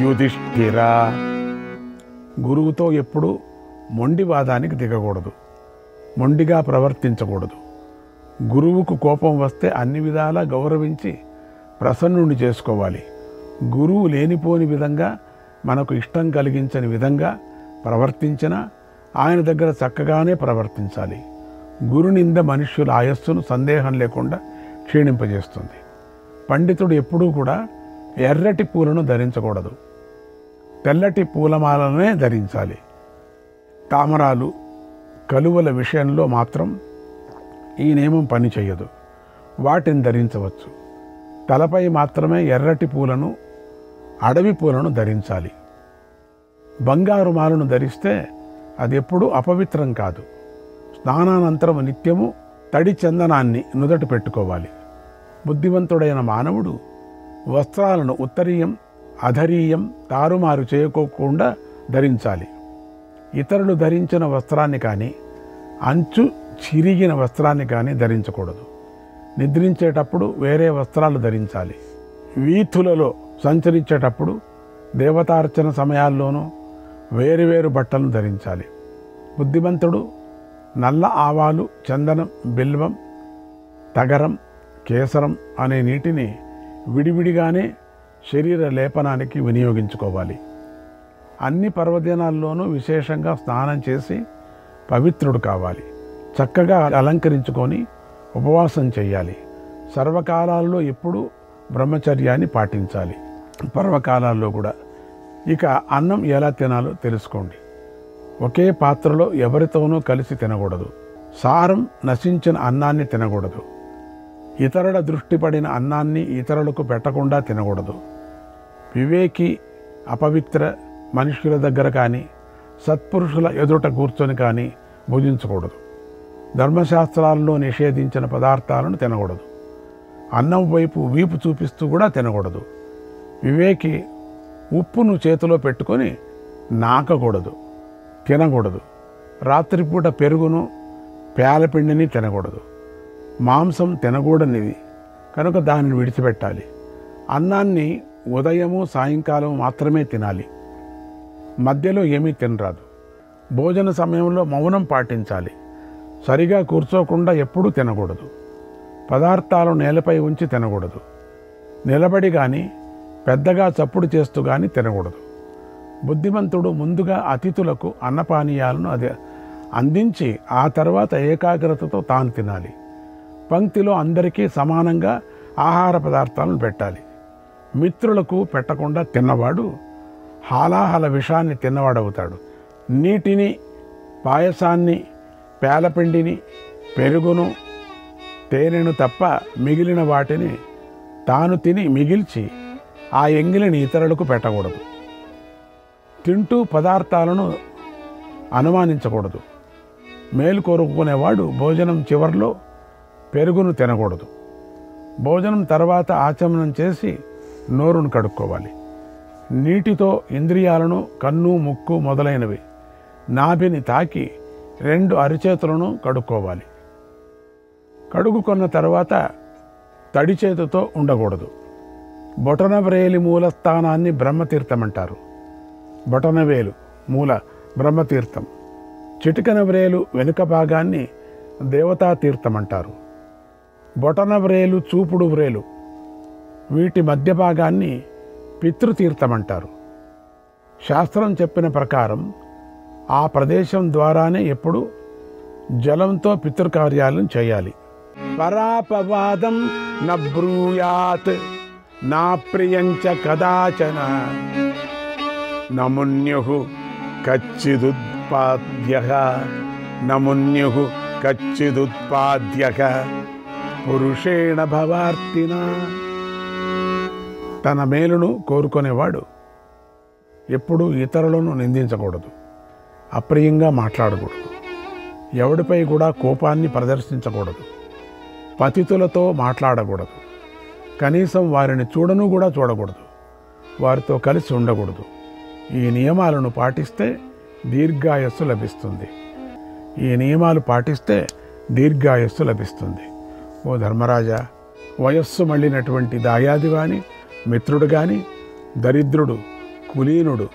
యుధిష్ఠిర. గురువుతో ఎప్పుడు మొండివాదానికి దిగకూడదు. మొండిగా ప్రవర్తించకూడదు. గురువుకు కోపం వస్తే అన్ని విధాలా గౌరవించి ప్రసన్నుని చేసుకోవాలి. గురువు లేనిపోని విధంగా, మనకు ఇష్టం కలిగించని విధంగా ప్రవర్తించినా ఆయన దగ్గర చక్కగానే ప్రవర్తించాలి. గురునింద మనుష్యుల ఆయస్సును సందేహం లేకుండా క్షీణింపజేస్తుంది. పండితుడు ఎప్పుడూ కూడా ఎర్రటి పూలను ధరించకూడదు, తెల్లటి పూలమాలనే ధరించాలి. తామరాలు, కలువల విషయంలో మాత్రం ఈ నియమం పనిచేయదు, వాటిని ధరించవచ్చు. తలపై మాత్రమే ఎర్రటి పూలను, అడవి పూలను ధరించాలి. బంగారు మాలను ధరిస్తే అది ఎప్పుడూ అపవిత్రం కాదు. స్నానానంతరం నిత్యము తడి చందనాన్ని నుదట పెట్టుకోవాలి. బుద్ధివంతుడైన మానవుడు వస్త్రాలను ఉత్తరీయం, అధరీయం తారుమారు చేయకోకుండా ధరించాలి. ఇతరులు ధరించిన వస్త్రాన్ని కానీ, అంచు చిరిగిన వస్త్రాన్ని కానీ ధరించకూడదు. నిద్రించేటప్పుడు వేరే వస్త్రాలు ధరించాలి. వీధులలో సంచరించేటప్పుడు, దేవతార్చన సమయాల్లోనూ వేరువేరు బట్టలను ధరించాలి. బుద్ధిమంతుడు నల్ల ఆవాలు, చందనం, బిల్వం, తగరం, కేసరం అనే నీటిని విడివిడిగానే శరీర లేపనానికి వినియోగించుకోవాలి. అన్ని పర్వదినాల్లోనూ విశేషంగా స్నానం చేసి పవిత్రుడు కావాలి. చక్కగా అలంకరించుకొని ఉపవాసం చేయాలి. సర్వకాలాల్లో ఎప్పుడూ బ్రహ్మచర్యాన్ని పాటించాలి. పర్వకాలాల్లో కూడా. ఇక అన్నం ఎలా తినాలో తెలుసుకోండి. ఒకే పాత్రలో ఎవరితోనూ కలిసి తినకూడదు. సారం నశించిన అన్నాన్ని తినకూడదు. ఇతరుల దృష్టి పడిన అన్నాన్ని ఇతరులకు పెట్టకుండా తినకూడదు. వివేకి అపవిత్ర మనుషుల దగ్గర కానీ, సత్పురుషుల ఎదుట కూర్చొని కానీ భుజించకూడదు. ధర్మశాస్త్రాల్లో నిషేధించిన పదార్థాలను తినకూడదు. అన్నం వైపు వీపు చూపిస్తూ కూడా తినకూడదు. వివేకి ఉప్పును చేతిలో పెట్టుకొని నాకకూడదు, తినకూడదు. రాత్రిపూట పెరుగును, పేలపిండిని తినకూడదు. మాంసం తినకూడనిది కనుక దానిని విడిచిపెట్టాలి. అన్నాన్ని ఉదయము, సాయంకాలం మాత్రమే తినాలి. మధ్యలో ఏమీ తినరాదు. భోజన సమయంలో మౌనం పాటించాలి. సరిగా కూర్చోకుండా ఎప్పుడూ తినకూడదు. పదార్థాలు నేలపై ఉంచి తినకూడదు. నిలబడి కానీ, పెద్దగా చప్పుడు చేస్తూ కానీ తినకూడదు. బుద్ధిమంతుడు ముందుగా అతిథులకు అన్నపానీయాలను అందించి ఆ తర్వాత ఏకాగ్రతతో తాను తినాలి. పంక్తిలో అందరికీ సమానంగా ఆహార పదార్థాలను పెట్టాలి. మిత్రులకు పెట్టకుండా తిన్నవాడు హాలాహల విషాన్ని తిన్నవాడవుతాడు. నీటిని, పాయసాన్ని, పేలపిండిని, పెరుగును, తేనెను తప్ప మిగిలిన వాటిని తాను తిని మిగిల్చి ఆ ఎంగిలిని ఇతరులకు పెట్టకూడదు. తింటూ పదార్థాలను అనుమానించకూడదు. మేలు కోరుకునేవాడు భోజనం చివర్లో పెరుగును తినకూడదు. భోజనం తర్వాత ఆచమనం చేసి నోరును కడుక్కోవాలి. నీటితో ఇంద్రియాలను, కన్ను, ముక్కు మొదలైనవి, నాభిని తాకి 2 అరిచేతులను కడుక్కోవాలి. కడుగుకొన్న తర్వాత తడి చేతితో ఉండకూడదు. బొటనవ్రేలి మూలస్థానాన్ని బ్రహ్మతీర్థం అంటారు. బొటనవేలు మూల బ్రహ్మతీర్థం. చిటికన వ్రేలు వెనుక భాగాన్ని దేవతాతీర్థం అంటారు. బొటనవ్రేలు, చూపుడు వ్రేలు వీటి మధ్య భాగాన్ని పితృతీర్థం అంటారు. శాస్త్రం చెప్పిన ప్రకారం ఆ ప్రదేశం ద్వారానే ఎప్పుడు జలంతో పితృకార్యాలను చేయాలి. పరాపవాదం న బ్రూయాత్ నా ప్రియంచ కదాచన నమున్యుః కచ్చిదుత్పాద్యః నమున్యుః కచ్చిదుత్పాద్యః పురుషేణ భవార్తిన. తన మేలును కోరుకునేవాడు ఎప్పుడూ ఇతరులను నిందించకూడదు, అప్రియంగా మాట్లాడకూడదు, ఎవడిపై కూడా కోపాన్ని ప్రదర్శించకూడదు, పతితులతో మాట్లాడకూడదు, కనీసం వారిని కూడా చూడకూడదు, వారితో కలిసి ఉండకూడదు. ఈ నియమాలను పాటిస్తే దీర్ఘాయస్సు లభిస్తుంది. ఈ నియమాలు పాటిస్తే దీర్ఘాయస్సు లభిస్తుంది. ఓ ధర్మరాజా, వయస్సు మళ్ళినటువంటి దాయాది కానీ, మిత్రుడు కానీ, దరిద్రుడు, కులీనుడు,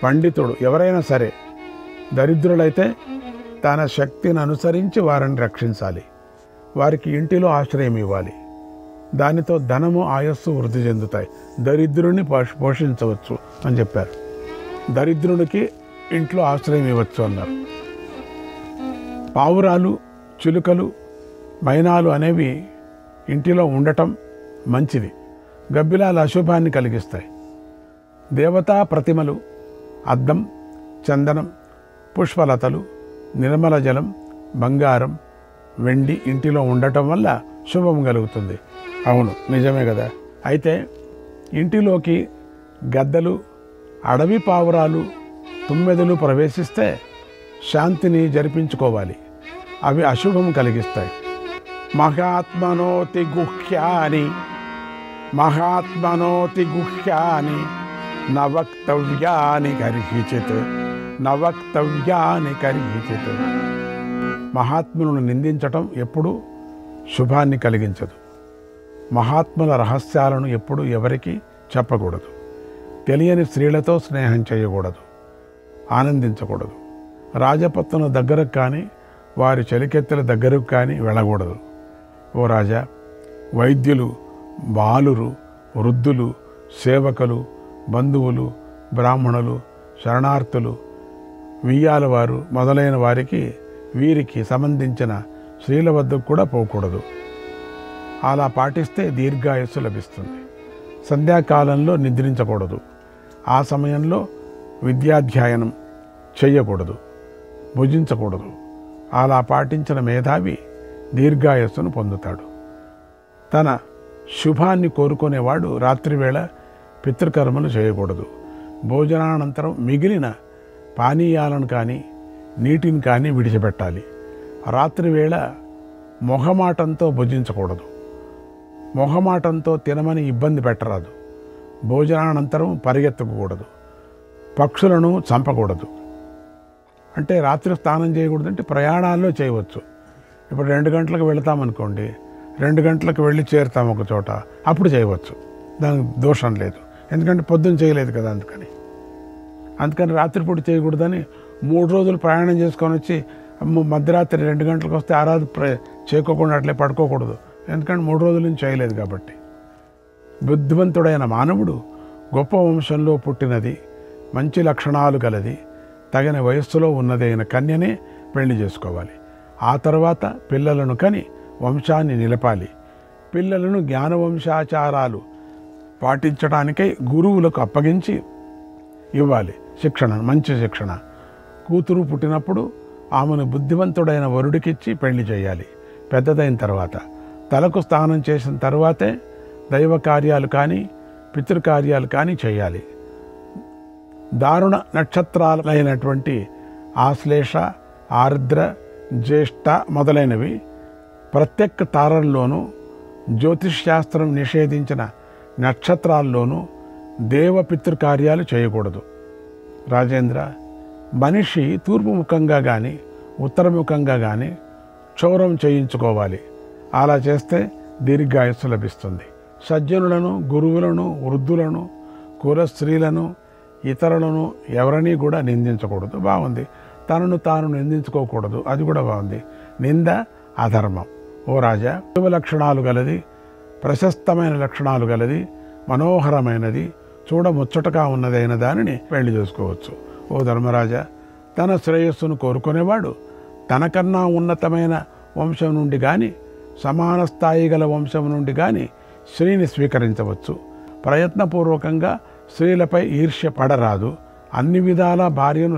పండితుడు ఎవరైనా సరే, దరిద్రులైతే తన శక్తిని అనుసరించి వారిని రక్షించాలి. వారికి ఇంటిలో ఆశ్రయం ఇవ్వాలి. దానితో ధనము, ఆయస్సు వృద్ధి చెందుతాయి. దరిద్రుని పోషించవచ్చు అని చెప్పారు. దరిద్రునికి ఇంట్లో ఆశ్రయం ఇవ్వచ్చు అన్నారు. పావురాలు, చిలుకలు, మైనాలు అనేవి ఇంటిలో ఉండటం మంచిది. గబ్బిలాలు అశుభాన్ని కలిగిస్తాయి. దేవతా ప్రతిమలు, అద్దం, చందనం, పుష్పలతలు, నిర్మల జలం, బంగారం, వెండి ఇంటిలో ఉండటం వల్ల శుభం కలుగుతుంది. అవును, నిజమే కదా. అయితే ఇంటిలోకి గద్దలు, అడవి పావురాలు, తుమ్మెదలు ప్రవేశిస్తే శాంతిని జరిపించుకోవాలి. అవి అశుభం కలిగిస్తాయి. మహాత్మనోతి గుహ్యాని మహాత్మనోతి గుహ్యాని నవక్తవ్యాని కర్హిచిత్ నవక్తవ్యాని కర్హిచిత్. మహాత్ములను నిందించటం ఎప్పుడూ శుభాన్ని కలిగించదు. మహాత్ముల రహస్యాలను ఎప్పుడు ఎవరికి చెప్పకూడదు. తెలియని స్త్రీలతో స్నేహం చేయకూడదు. ఆనందించకూడదు. రాజపత్నుల దగ్గరకు కానీ వారి చెలికెత్తెల దగ్గరకు కానీ వెళ్ళకూడదు. ఓ రాజా, వైద్యులు, బాలురు, వృద్ధులు, సేవకులు, బంధువులు, బ్రాహ్మణులు, శరణార్థులు, వియ్యాల వారు మొదలైన వీరికి సంబంధించిన స్త్రీల వద్దకు కూడా పోకూడదు. అలా పాటిస్తే దీర్ఘాయుస్సు లభిస్తుంది. సంధ్యాకాలంలో నిద్రించకూడదు. ఆ సమయంలో విద్యాధ్యయనం చెయ్యకూడదు, భుజించకూడదు. అలా పాటించిన మేధావి దీర్ఘాయస్సును పొందుతాడు. తన శుభాన్ని కోరుకునేవాడు రాత్రివేళ పితృకర్మలు చేయకూడదు. భోజనానంతరం మిగిలిన పానీయాలను కానీ నీటిని కానీ విడిచిపెట్టాలి. రాత్రివేళ మొహమాటంతో భుజించకూడదు. మొహమాటంతో తినమని ఇబ్బంది పెట్టరాదు. భోజనానంతరం పరిగెత్తకూడదు. పక్షులను చంపకూడదు. అంటే రాత్రి స్నానం చేయకూడదంటే ప్రయాణాల్లో చేయవచ్చు. ఇప్పుడు 2 గంటలకు వెళతామనుకోండి, 2 గంటలకు వెళ్ళి చేరుతాం ఒక చోట, అప్పుడు చేయవచ్చు. దానికి దోషం లేదు. ఎందుకంటే పొద్దున్న చేయలేదు కదా. అందుకని రాత్రిపూట చేయకూడదని 3 రోజులు ప్రయాణం చేసుకొని వచ్చి మధ్యరాత్రి 2 గంటలకు వస్తే చేయకోకుండా అట్లే పడుకోకూడదు. ఎందుకంటే 3 రోజుల నుంచి చేయలేదు కాబట్టి. బుద్ధివంతుడైన మానవుడు గొప్ప వంశంలో పుట్టినది, మంచి లక్షణాలు గలది, తగిన వయస్సులో ఉన్నదైన కన్యనే పెళ్లి చేసుకోవాలి. ఆ తర్వాత పిల్లలను కని వంశాన్ని నిలపాలి. పిల్లలను జ్ఞానవంశాచారాలు పాటించడానికై గురువులకు అప్పగించి ఇవ్వాలి శిక్షణ, మంచి శిక్షణ. కూతురు పుట్టినప్పుడు ఆమెను బుద్ధివంతుడైన వరుడికిచ్చి పెళ్లి చేయాలి. పెద్దదైన తర్వాత తలకు స్నానం చేసిన తర్వాతే దైవ కార్యాలు కానీ పితృకార్యాలు కానీ చేయాలి. దారుణ నక్షత్రాలైనటువంటి ఆశ్లేష, ఆర్ద్ర, జ్యేష్ఠ మొదలైనవి ప్రత్యక్ష తారల్లోనూ జ్యోతిష్శాస్త్రం నిషేధించిన నక్షత్రాల్లోనూ దేవపితృకార్యాలు చేయకూడదు. రాజేంద్ర, మనిషి తూర్పు ముఖంగా కానీ ఉత్తరముఖంగా కానీ క్షౌరం చేయించుకోవాలి. అలా చేస్తే దీర్ఘాయుస్సు లభిస్తుంది. సజ్జనులను, గురువులను, వృద్ధులను, కుల స్త్రీలను, ఇతరులను ఎవరినీ కూడా నిందించకూడదు. బాగుంది. తనను తాను నిందించుకోకూడదు. అది కూడా బాగుంది. నింద అధర్మం. ఓ రాజా, శుభ లక్షణాలు గలది, ప్రశస్తమైన లక్షణాలు గలది, మనోహరమైనది, చూడముచ్చటగా ఉన్నదైన దానిని పెళ్లి చేసుకోవచ్చు. ఓ ధర్మరాజా, తన శ్రేయస్సును కోరుకునేవాడు తనకన్నా ఉన్నతమైన వంశం నుండి కానీ సమాన స్థాయి గల వంశం నుండి కానీ స్త్రీని స్వీకరించవచ్చు. ప్రయత్నపూర్వకంగా స్త్రీలపై ఈర్ష్య పడరాదు. అన్ని విధాల భార్యను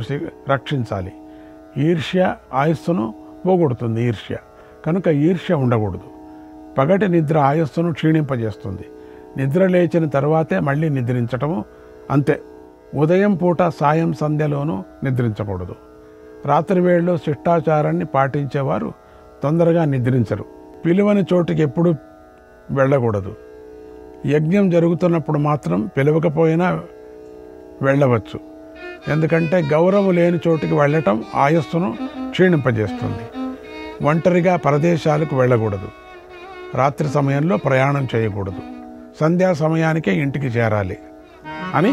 రక్షించాలి. ఈర్ష్య ఆయుస్సును పోగొడుతుంది. ఈర్ష్య కనుక ఈర్ష్య ఉండకూడదు. పగటి నిద్ర ఆయుస్సును క్షీణింపజేస్తుంది. నిద్ర లేచిన తర్వాతే మళ్ళీ నిద్రించటము అంతే. ఉదయం పూట, సాయం సంధ్యలోనూ నిద్రించకూడదు. రాత్రి వేళలో శిష్టాచారాన్ని పాటించేవారు తొందరగా నిద్రించరు. పిలువని చోటుకి ఎప్పుడు వెళ్ళకూడదు. యజ్ఞం జరుగుతున్నప్పుడు మాత్రం పిలవకపోయినా వెళ్ళవచ్చు. ఎందుకంటే గౌరవం లేని చోటుకి వెళ్ళటం ఆయుస్సును క్షీణింపజేస్తుంది. ఒంటరిగా ప్రదేశాలకు వెళ్ళకూడదు. రాత్రి సమయంలో ప్రయాణం చేయకూడదు. సంధ్యా సమయానికే ఇంటికి చేరాలి అని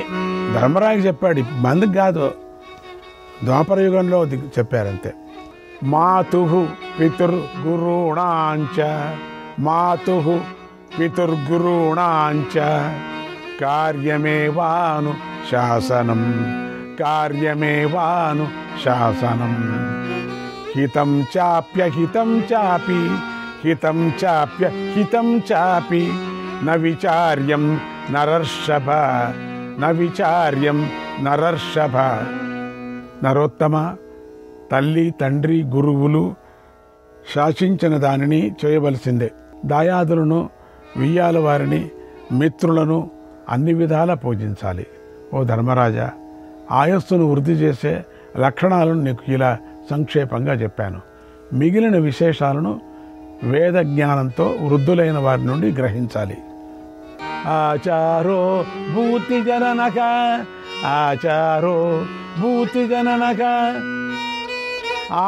ధర్మరాజుకి చెప్పాడు. మందికి కాదు, ద్వాపరయుగంలో చెప్పారంతే. మాతుః పితుర్గురుణాంచ మాతుః పితుర్గురుణాంచ కార్యమేవాను శాసనం కార్యమేవాను శాసనం హితం చాప్య హితం చాపి హితం చాప్య హితం చాపి న విచార్యం నరర్షభ, న విచార్యం నరర్షభ. నరోత్తమ, తల్లి తండ్రి గురువులు శాసించిన దానిని చేయవలసిందే. దాయాదులను, వియ్యాల వారిని, మిత్రులను అన్ని విధాలా పూజించాలి. ఓ ధర్మరాజా, ఆయస్సును వృద్ధి చేసే లక్షణాలను నీకు ఇలా సంక్షేపంగా చెప్పాను. మిగిలిన విశేషాలను వేద జ్ఞానంతో వృద్ధులైన వారి నుండి గ్రహించాలి. ఆచారో భూతి జననక, ఆచారో భూతి జననక,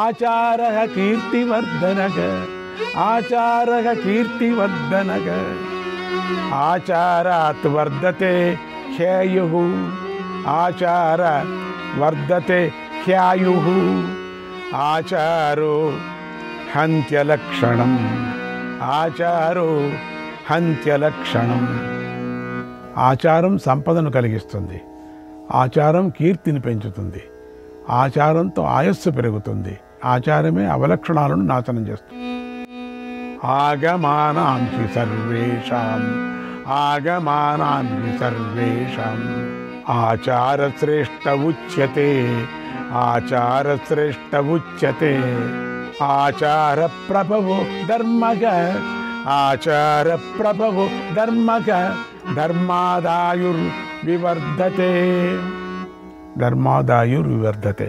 ఆచార కీర్తివర్ధనక, ఆచార కీర్తివర్ధనక, ఆచారాత్ వర్ధతే హ్యాయుః, ఆచార వర్ధతే హ్యాయుః, ఆచారో హంత్యలక్షణం, ఆచారో హంత్యలక్షణం. ఆచారం సంపదను కలిగిస్తుంది, ఆచారం కీర్తిని పెంచుతుంది, ఆచారంతో ఆయస్సు పెరుగుతుంది, ఆచారమే అవలక్షణాలను నాశనం చేస్తుంది. ఆగమానాంసి సర్వేషాం, ఆగమానాంసి సర్వేషాం, ఆచార శ్రేష్ఠ ఉచ్యతే, ఆచార శ్రేష్ఠ ఉచ్యతే, ఆచార ప్రభవో ధర్మగ, ఆచార ప్రభవో ధర్మగ, ధర్మాదాయుర్ వివర్ధతే, ధర్మాదాయుర్ వివర్ధతే.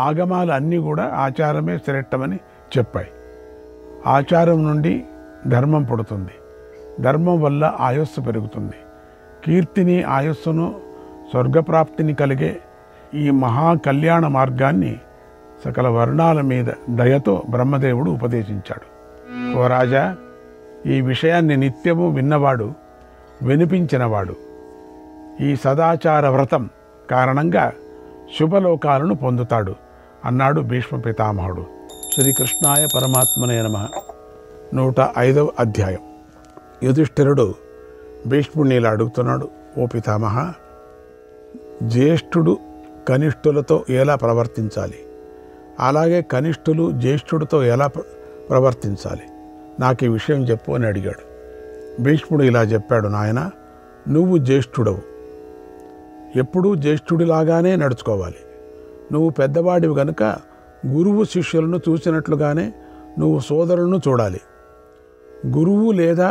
ఆగమాలు అన్నీ కూడా ఆచారమే శ్రేష్టమని చెప్పాయి. ఆచారం నుండి ధర్మం పుడుతుంది, ధర్మం వల్ల ఆయస్సు పెరుగుతుంది. కీర్తిని, ఆయస్సును, స్వర్గప్రాప్తిని కలిగే ఈ మహాకళ్యాణ మార్గాన్ని సకల వర్ణాల మీద దయతో బ్రహ్మదేవుడు ఉపదేశించాడు. ఓ రాజా, ఈ విషయాన్ని నిత్యము విన్నవాడు, వినిపించినవాడు ఈ సదాచార వ్రతం కారణంగా శుభలోకాలను పొందుతాడు అన్నాడు భీష్మ పితామహుడు. శ్రీకృష్ణాయ పరమాత్మనే నమః. 105వ అధ్యాయం. యుధిష్ఠిరుడు భీష్ముడిని ఇలా అడుగుతున్నాడు. ఓ పితామహ, జ్యేష్ఠుడు కనిష్ఠులతో ఎలా ప్రవర్తించాలి, అలాగే కనిష్ఠులు జ్యేష్ఠుడితో ఎలా ప్రవర్తించాలి, నాకు ఈ విషయం చెప్పు అని అడిగాడు. భీష్ముడు ఇలా చెప్పాడు. నాయన, నువ్వు జ్యేష్ఠుడవు, ఎప్పుడూ జ్యేష్ఠుడిలాగానే నడుచుకోవాలి. నువ్వు పెద్దవాడివి గనుక గురువు శిష్యులను చూసినట్లుగానే నువ్వు సోదరులను చూడాలి. గురువు లేదా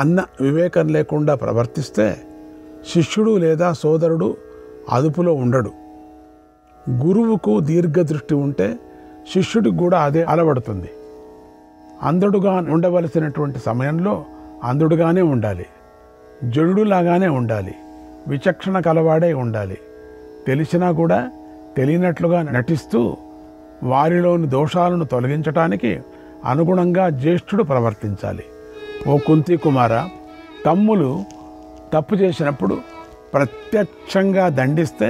అన్న వివేకం లేకుండా ప్రవర్తిస్తే శిష్యుడు లేదా సోదరుడు అదుపులో ఉండడు. గురువుకు దీర్ఘదృష్టి ఉంటే శిష్యుడికి కూడా అదే అలవడుతుంది. అంధుడుగా ఉండవలసినటువంటి సమయంలో అంధుడుగానే ఉండాలి, జడులాగానే ఉండాలి, విచక్షణ కలవాడే ఉండాలి. తెలిసినా కూడా తెలియనట్లుగా నటిస్తూ వారిలోని దోషాలను తొలగించటానికి అనుగుణంగా జ్యేష్ఠుడు ప్రవర్తించాలి. ఓ కుంతి కుమార, తమ్ములు తప్పు చేసినప్పుడు ప్రత్యక్షంగా దండిస్తే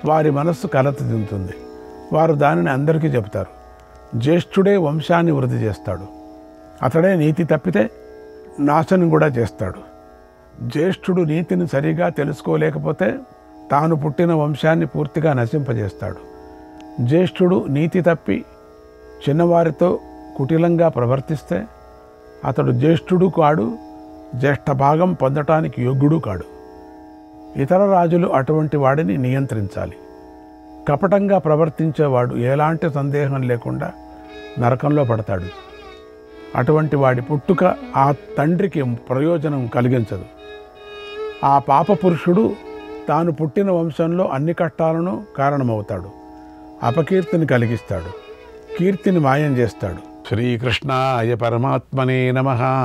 వారి మనస్సు కలత చెందుతుంది. వారు దానిని అందరికీ చెబుతారు. జ్యేష్ఠుడే వంశాన్ని వృద్ధి చేస్తాడు, అతడే నీతి తప్పితే నాశనం కూడా చేస్తాడు. జ్యేష్ఠుడు నీతిని సరిగా తెలుసుకోలేకపోతే తాను పుట్టిన వంశాన్ని పూర్తిగా నశింపజేస్తాడు. జ్యేష్ఠుడు నీతి తప్పి చిన్నవారితో కుటిలంగా ప్రవర్తిస్తే అతడు జ్యేష్ఠుడు కాడు, జ్యేష్ఠ భాగం పొందటానికి యోగ్యుడు కాడు. ఇతర రాజులు అటువంటి వాడిని నియంత్రించాలి. కపటంగా ప్రవర్తించేవాడు ఎలాంటి సందేహం లేకుండా నరకంలో పడతాడు. అటువంటి వాడి పుట్టుక ఆ తండ్రికి ప్రయోజనం కలిగించదు. ఆ పాప పురుషుడు తాను పుట్టిన వంశంలో అన్ని కష్టాలను కారణమవుతాడు. అపకీర్తిని కలిగిస్తాడు, కీర్తిని మాయం చేస్తాడు. శ్రీకృష్ణాయ పరమాత్మనే నమః.